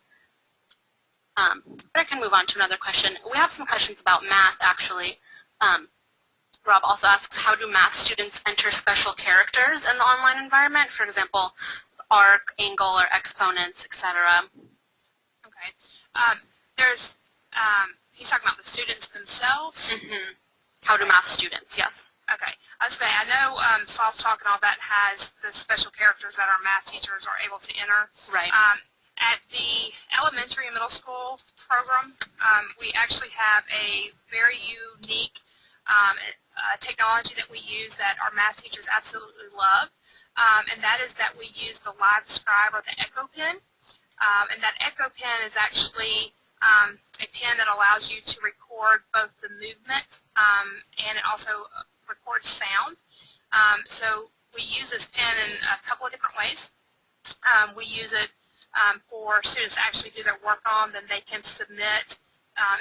[SPEAKER 1] But I can move on to another question. We have some questions about math, actually. Rob also asks, how do math students enter special characters in the online environment? For example, arc, angle, or exponents, etc.
[SPEAKER 2] Okay. He's talking about the students themselves?
[SPEAKER 1] Mm-hmm. How do math students, yes.
[SPEAKER 2] Okay. I know SoftChalk and all that has the special characters that our math teachers are able to enter.
[SPEAKER 1] Right.
[SPEAKER 2] At the elementary and middle school program, we actually have a very unique technology that we use that our math teachers absolutely love, and that is that we use the Live Scribe or the Echo Pen. And that Echo Pen is actually a pen that allows you to record both the movement and it also records sound. So we use this pen in a couple of different ways. We use it for students to actually do their work on, then they can submit.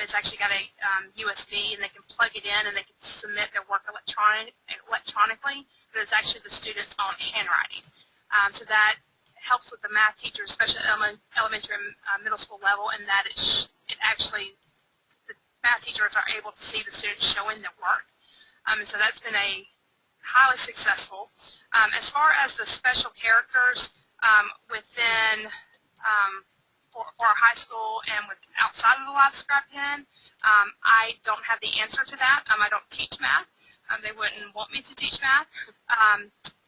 [SPEAKER 2] It's actually got a USB, and they can plug it in, and they can submit their work electronically. But it's actually the student's own handwriting. So that helps with the math teachers, especially at elementary and middle school level, in that it actually, the math teachers are able to see the students showing their work. And so that's been a highly successful. As far as the special characters within for our high school and outside of the Live Scribe pen, I don't have the answer to that. I don't teach math. They wouldn't want me to teach math.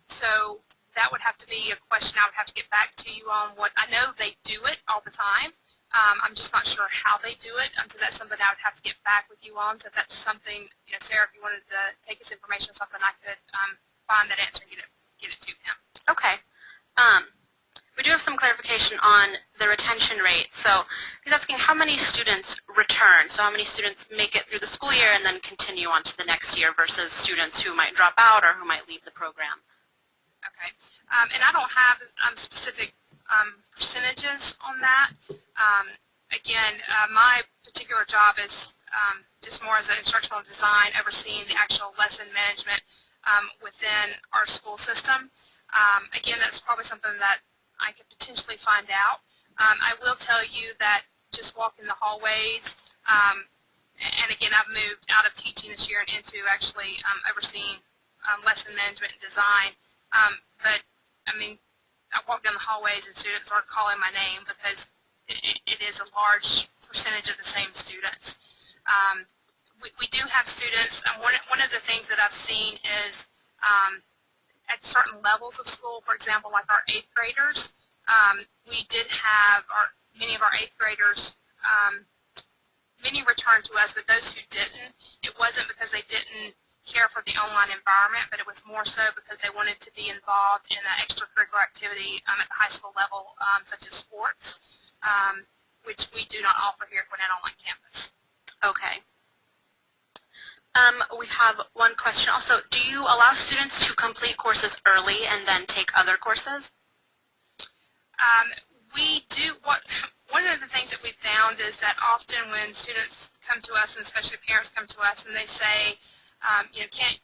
[SPEAKER 2] So that would have to be a question I would have to get back to you on. What I know, they do it all the time. I'm just not sure how they do it. So that's something I would have to get back with you on. So if that's something, Sarah, if you wanted to take this information or something, I could find that answer and get it to him.
[SPEAKER 1] Okay. We do have some clarification on the retention rate. So he's asking how many students return, so how many students make it through the school year and then continue on to the next year versus students who might drop out or who might leave the program.
[SPEAKER 2] Okay. And I don't have specific percentages on that. Again, my particular job is just more as an instructional design, overseeing the actual lesson management within our school system. Again, that's probably something that I could potentially find out. I will tell you that just walking the hallways, and again, I've moved out of teaching this year and into actually overseeing lesson management and design. But, I mean, I walk down the hallways and students aren't calling my name because it is a large percentage of the same students. We do have students, one of the things that I've seen is at certain levels of school, for example, like our 8th graders, we did have many of our 8th graders, many returned to us, but those who didn't, it wasn't because they didn't care for the online environment, but it was more so because they wanted to be involved in an extracurricular activity at the high school level, such as sports, which we do not offer here at Gwinnett Online Campus.
[SPEAKER 1] Okay. We have one question also. Do you allow students to complete courses early and then take other courses?
[SPEAKER 2] We do. One of the things that we found is that often when students come to us, and especially parents come to us, and they say,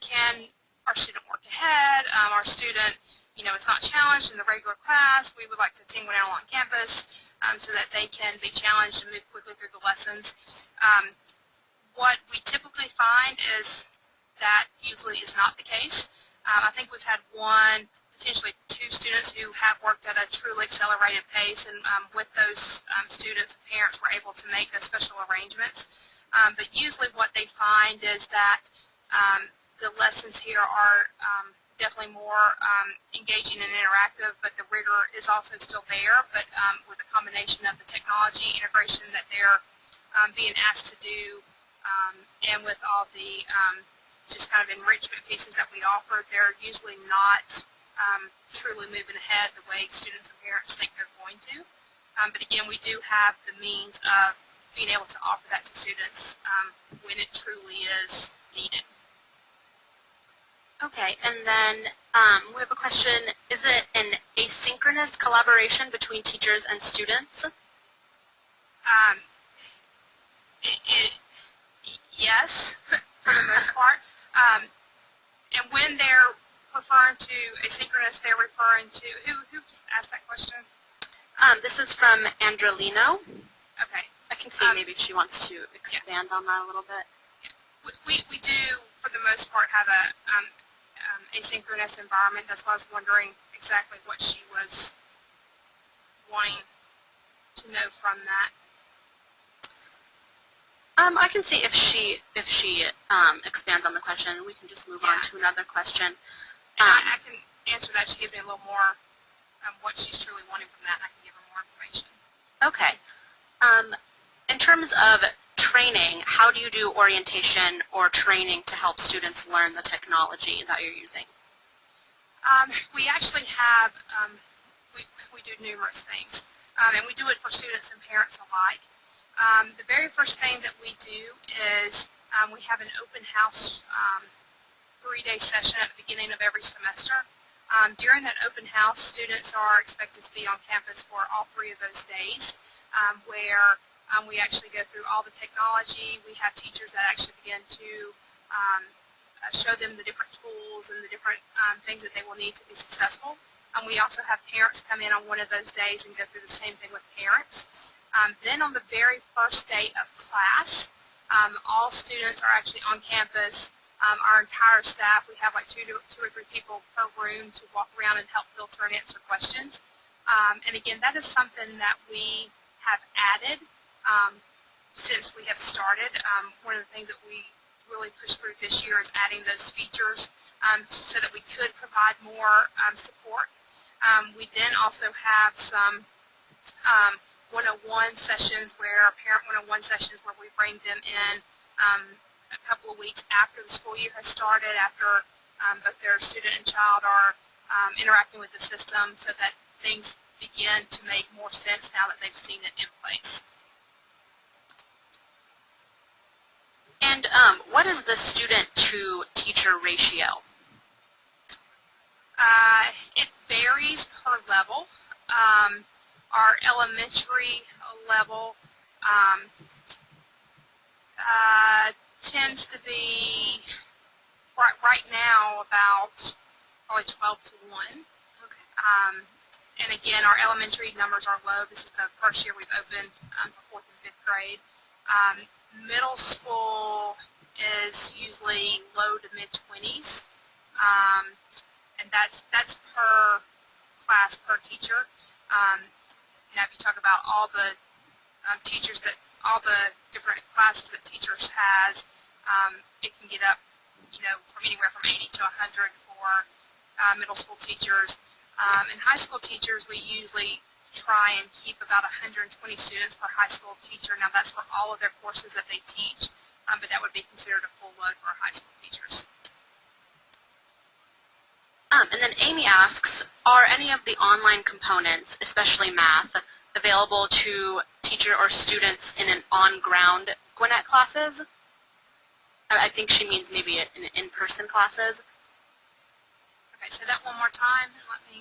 [SPEAKER 2] can our student work ahead? Our student, is not challenged in the regular class. We would like to attend Gwinnett on campus so that they can be challenged and move quickly through the lessons. What we typically find is that usually is not the case. I think we've had one, potentially two students who have worked at a truly accelerated pace, and with those students, parents were able to make those special arrangements. But usually what they find is that the lessons here are definitely more engaging and interactive, but the rigor is also still there, but with a combination of the technology integration that they're being asked to do, and with all the just kind of enrichment pieces that we offer, they're usually not truly moving ahead the way students and parents think they're going to. But again, we do have the means of being able to offer that to students when it truly is needed.
[SPEAKER 1] Okay, and then we have a question. Is it an asynchronous collaboration between teachers and students?
[SPEAKER 2] Yes, for the most part. And when they're referring to asynchronous, they're referring to, who asked that question?
[SPEAKER 1] This is from Androlino.
[SPEAKER 2] Okay.
[SPEAKER 1] I can see maybe if she wants to expand on that a little bit.
[SPEAKER 2] Yeah. We do, for the most part, have a asynchronous environment. That's why I was wondering exactly what she was wanting to know from that.
[SPEAKER 1] I can see if she expands on the question. We can just move on to another question.
[SPEAKER 2] I can answer that. She gives me a little more what she's truly wanting from that, and I can give her more information.
[SPEAKER 1] Okay. In terms of training, how do you do orientation or training to help students learn the technology that you're using?
[SPEAKER 2] We actually have, we do numerous things, and we do it for students and parents alike. The very first thing that we do is we have an open house 3-day session at the beginning of every semester. During that open house, students are expected to be on campus for all 3 of those days, where we actually go through all the technology. We have teachers that actually begin to show them the different tools and the different things that they will need to be successful. We also have parents come in on one of those days and go through the same thing with parents. Then on the very first day of class, all students are actually on campus. Our entire staff, we have like 2 or 3 people per room to walk around and help filter and answer questions. And again, that is something that we have added since we have started. One of the things that we really pushed through this year is adding those features so that we could provide more support. We then also have some one-on-one sessions parent one-on-one sessions where we bring them in a couple of weeks after the school year has started, after both their student and child are interacting with the system, so that things begin to make more sense now that they've seen it in place.
[SPEAKER 1] And what is the student-to-teacher ratio?
[SPEAKER 2] It varies per level. Our elementary level tends to be, right now, about probably 12 to 1.
[SPEAKER 1] Okay.
[SPEAKER 2] And again, our elementary numbers are low. This is the first year we've opened for 4th and 5th grade. Middle school is usually low to mid-20s, and that's per class, per teacher. Now, if you talk about all the teachers all the different classes that teachers has, it can get up, from anywhere from 80 to 100 for middle school teachers. And high school teachers, we usually try and keep about 120 students per high school teacher. Now, that's for all of their courses that they teach, but that would be considered a full load for our high school teachers.
[SPEAKER 1] And then Amy asks, are any of the online components, especially math, available to teacher or students in an on-ground Gwinnett classes? I think she means maybe in-person classes.
[SPEAKER 2] Okay, say that one more time.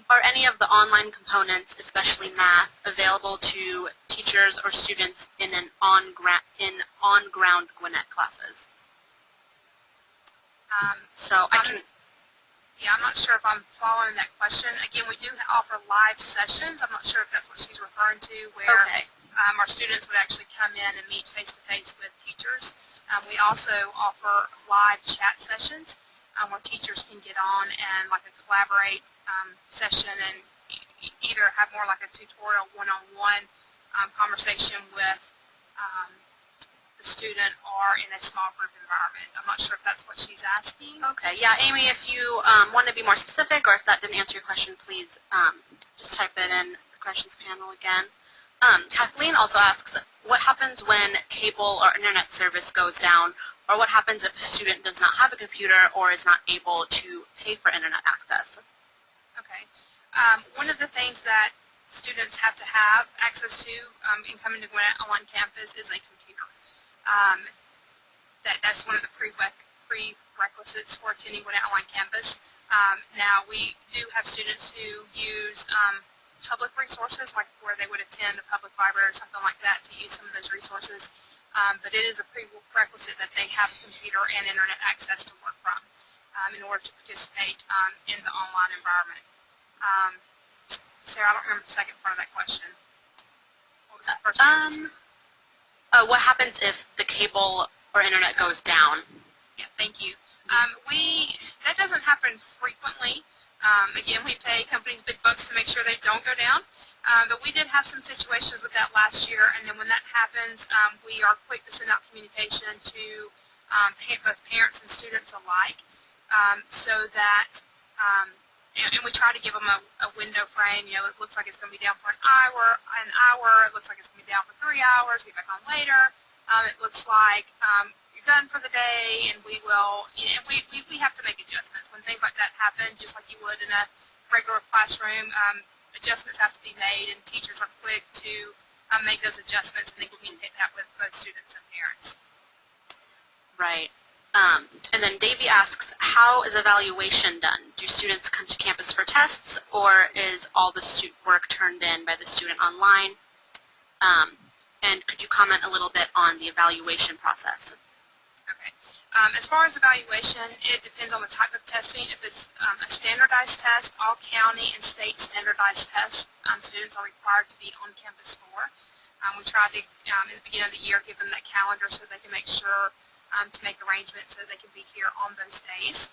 [SPEAKER 1] Are any of the online components, especially math, available to teachers or students in an on-ground Gwinnett classes?
[SPEAKER 2] Yeah, I'm not sure if I'm following that question. Again, we do offer live sessions. I'm not sure if that's what she's referring to, where our students would actually come in and meet face-to-face with teachers. We also offer live chat sessions where teachers can get on and like a collaborate session and either have more like a tutorial one-on-one conversation with the student or in a small group environment. I'm not sure if that's what she's asking.
[SPEAKER 1] Okay, yeah, Amy, if you want to be more specific or if that didn't answer your question, please just type it in the questions panel again. Kathleen also asks, what happens when cable or internet service goes down, or what happens if a student does not have a computer or is not able to pay for internet access?
[SPEAKER 2] Okay. One of the things that students have to have access to in coming to Gwinnett Online Campus is a computer. That's one of the prerequisites for attending Gwinnett Online Campus. Now, we do have students who use public resources, like where they would attend a public library or something like that to use some of those resources. But it is a prerequisite that they have a computer and internet access to work from in order to participate in the online environment. Sarah, I don't remember the second part of that question. What was the first part?
[SPEAKER 1] What happens if the cable or internet goes down?
[SPEAKER 2] Yeah, thank you. That doesn't happen frequently. Again, we pay companies big bucks to make sure they don't go down. But we did have some situations with that last year, and then when that happens, we are quick to send out communication to both parents and students alike, so that, and we try to give them a window frame. You know, it looks like it's going to be down for an hour, it looks like it's going to be down for 3 hours, get back on later. It looks like you're done for the day, and we will, you know, we have to make adjustments. When things like that happen, just like you would in a regular classroom, adjustments have to be made, and teachers are quick to make those adjustments and then communicate that with both students and parents.
[SPEAKER 1] Right. And then Davey asks, how is evaluation done? Do students come to campus for tests, or is all the work turned in by the student online? And could you comment a little bit on the evaluation process?
[SPEAKER 2] Okay. As far as evaluation, it depends on the type of testing. If it's a standardized test, all county and state standardized tests students are required to be on campus for. We try to, in the beginning of the year, give them that calendar so they can make sure to make arrangements so they can be here on those days.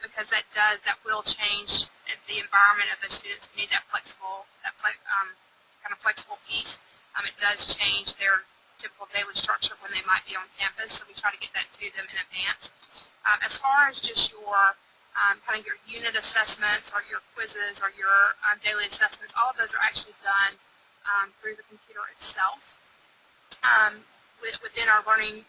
[SPEAKER 2] Because that will change the environment of those students who need that flexible, kind of flexible piece. It does change their typical daily structure when they might be on campus, so we try to get that to them in advance. As far as just your kind of your unit assessments or your quizzes or your daily assessments, all of those are actually done through the computer itself. Within our learning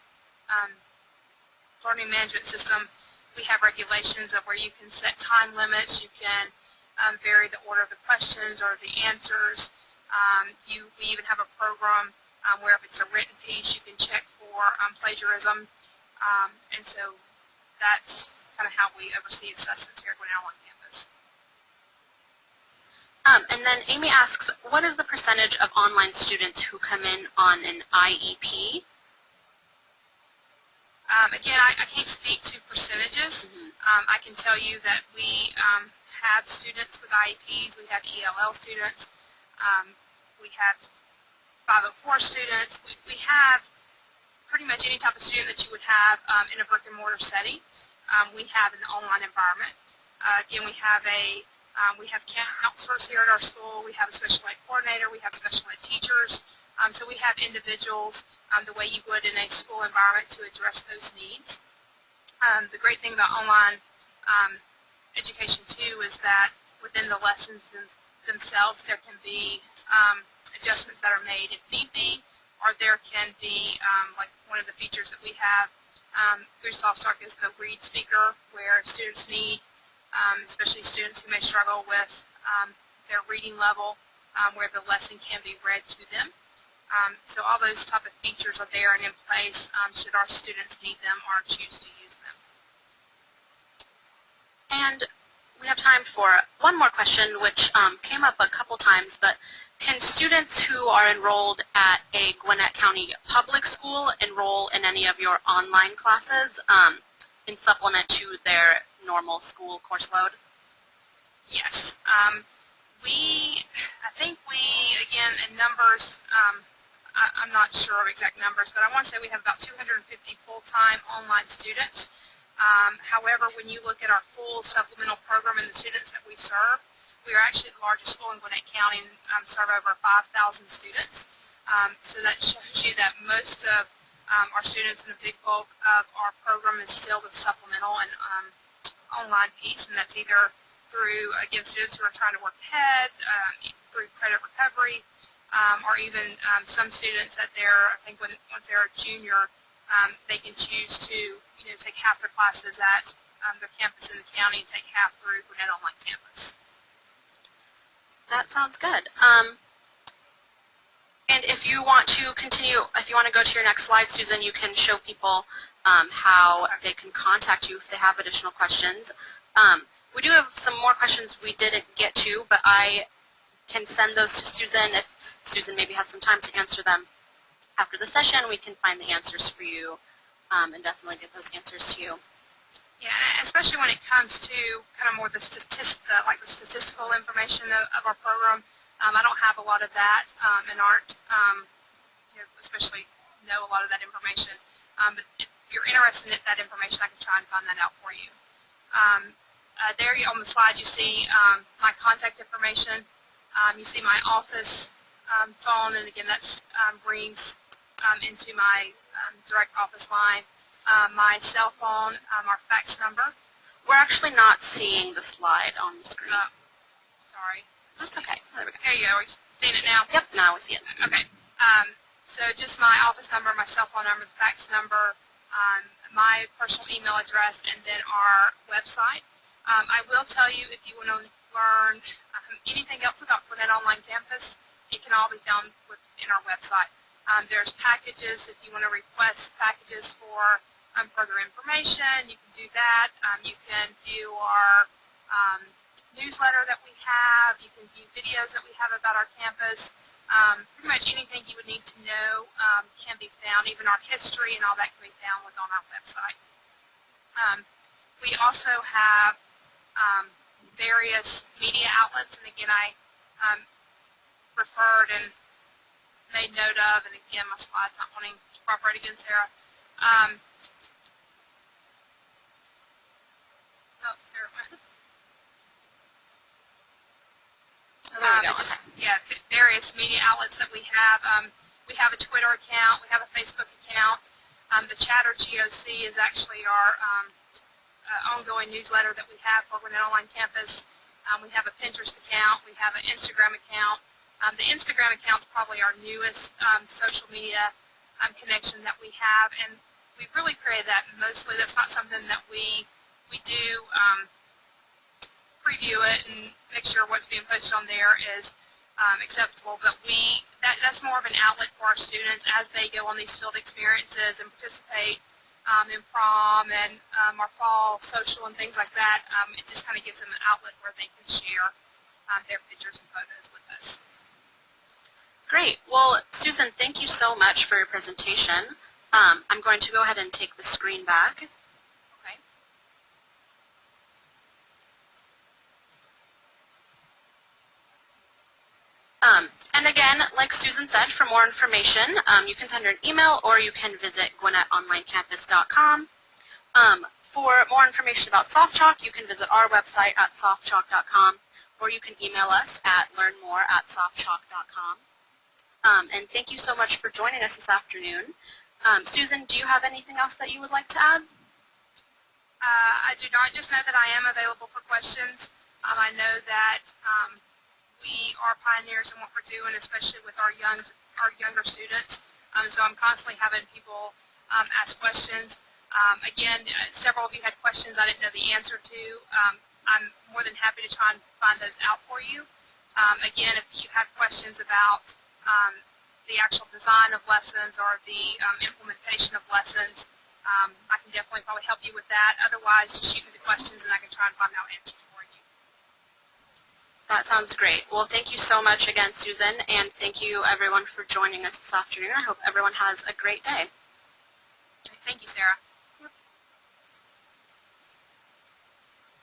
[SPEAKER 2] management system, we have regulations of where you can set time limits, you can vary the order of the questions or the answers. We even have a program where if it's a written piece, you can check for plagiarism. And so that's kind of how we oversee assessments here at Gwinnett Online Campus.
[SPEAKER 1] And then Amy asks, what is the percentage of online students who come in on an IEP?
[SPEAKER 2] Again, I can't speak to percentages. I can tell you that we have students with IEPs, we have ELL students, we have 504 students. We have pretty much any type of student that you would have in a brick and mortar setting. We have in the online environment. Again, we have counselors here at our school. We have a special ed coordinator. We have special ed teachers. So we have individuals the way you would in a school environment to address those needs. The great thing about online education too is that within the lessons themselves there can be adjustments that are made if need be, or there can be like one of the features that we have through SoftChalk is the read speaker, where students need, especially students who may struggle with their reading level, where the lesson can be read to them. So all those type of features are there and in place should our students need them or choose to use them.
[SPEAKER 1] And we have time for one more question, which came up a couple times, but can students who are enrolled at a Gwinnett County public school enroll in any of your online classes in supplement to their normal school course load?
[SPEAKER 2] Yes. I think we, again, in numbers, I'm not sure of exact numbers, but I want to say we have about 250 full-time online students. However, when you look at our full supplemental program and the students that we serve, we are actually the largest school in Gwinnett County and serve over 5,000 students. So that shows you that most of our students and the big bulk of our program is still the supplemental and online piece, and that's either through, again, students who are trying to work ahead, through credit recovery, or even some students that I think once they're a junior, they can choose to take half their classes at their campus in the county and take half through Gwinnett Online Campus.
[SPEAKER 1] That sounds good. And if you want to continue, if you want to go to your next slide, Susan, you can show people how they can contact you if they have additional questions. We do have some more questions we didn't get to, but I can send those to Susan. If Susan maybe has some time to answer them after the session, we can find the answers for you and definitely get those answers to you.
[SPEAKER 2] Yeah, especially when it comes to kind of more the statistical information of our program. I don't have a lot of that and aren't, especially know a lot of that information. But if you're interested in that information, I can try and find that out for you. There on the slide you see my contact information. You see my office phone, and again that's brings into my direct office line. My cell phone, our fax number.
[SPEAKER 1] We're actually not seeing the slide on the screen.
[SPEAKER 2] Sorry.
[SPEAKER 1] That's okay. There we go.
[SPEAKER 2] There you go. Are you seeing it now?
[SPEAKER 1] Yep, now we see it.
[SPEAKER 2] Okay. So just my office number, my cell phone number, the fax number, my personal email address, and then our website. I will tell you, if you want to learn anything else about Gwinnett Online Campus, it can all be found within our website. There's packages. If you want to request packages for further information, you can do that. You can view our newsletter that we have. You can view videos that we have about our campus. Pretty much anything you would need to know can be found. Even our history and all that can be found on our website. We also have various media outlets, and again I referred and made note of, and again my slide's not wanting to cooperate again, Sarah. Various media outlets that we have. We have a Twitter account, we have a Facebook account. The Chatter GOC is actually our ongoing newsletter that we have for Gwinnett Online Campus. We have a Pinterest account, we have an Instagram account. The Instagram account is probably our newest social media connection that we have, and we really created that mostly. That's not something that we do preview it and make sure what's being posted on there is acceptable, but that's more of an outlet for our students as they go on these field experiences and participate in prom and our fall social and things like that. It just kind of gives them an outlet where they can share their pictures and photos with us.
[SPEAKER 1] Great. Well, Susan, thank you so much for your presentation. I'm going to go ahead and take the screen back.
[SPEAKER 2] Okay.
[SPEAKER 1] And again, like Susan said, for more information, you can send her an email or you can visit GwinnettOnlineCampus.com. For more information about SoftChalk, you can visit our website at softchalk.com, or you can email us at learnmore@softchalk.com. And thank you so much for joining us this afternoon. Susan, do you have anything else that you would like to add?
[SPEAKER 2] I do not. Just know that I am available for questions. I know that we are pioneers in what we're doing, especially with our younger students. So I'm constantly having people ask questions. Again, several of you had questions I didn't know the answer to. I'm more than happy to try and find those out for you. Again, if you have questions about the actual design of lessons or the implementation of lessons, I can definitely probably help you with that. Otherwise, just shoot me the questions and I can try and find out answers for you.
[SPEAKER 1] That sounds great. Well, thank you so much again, Susan, and thank you everyone for joining us this afternoon. I hope everyone has a great day.
[SPEAKER 2] Thank you, Sarah.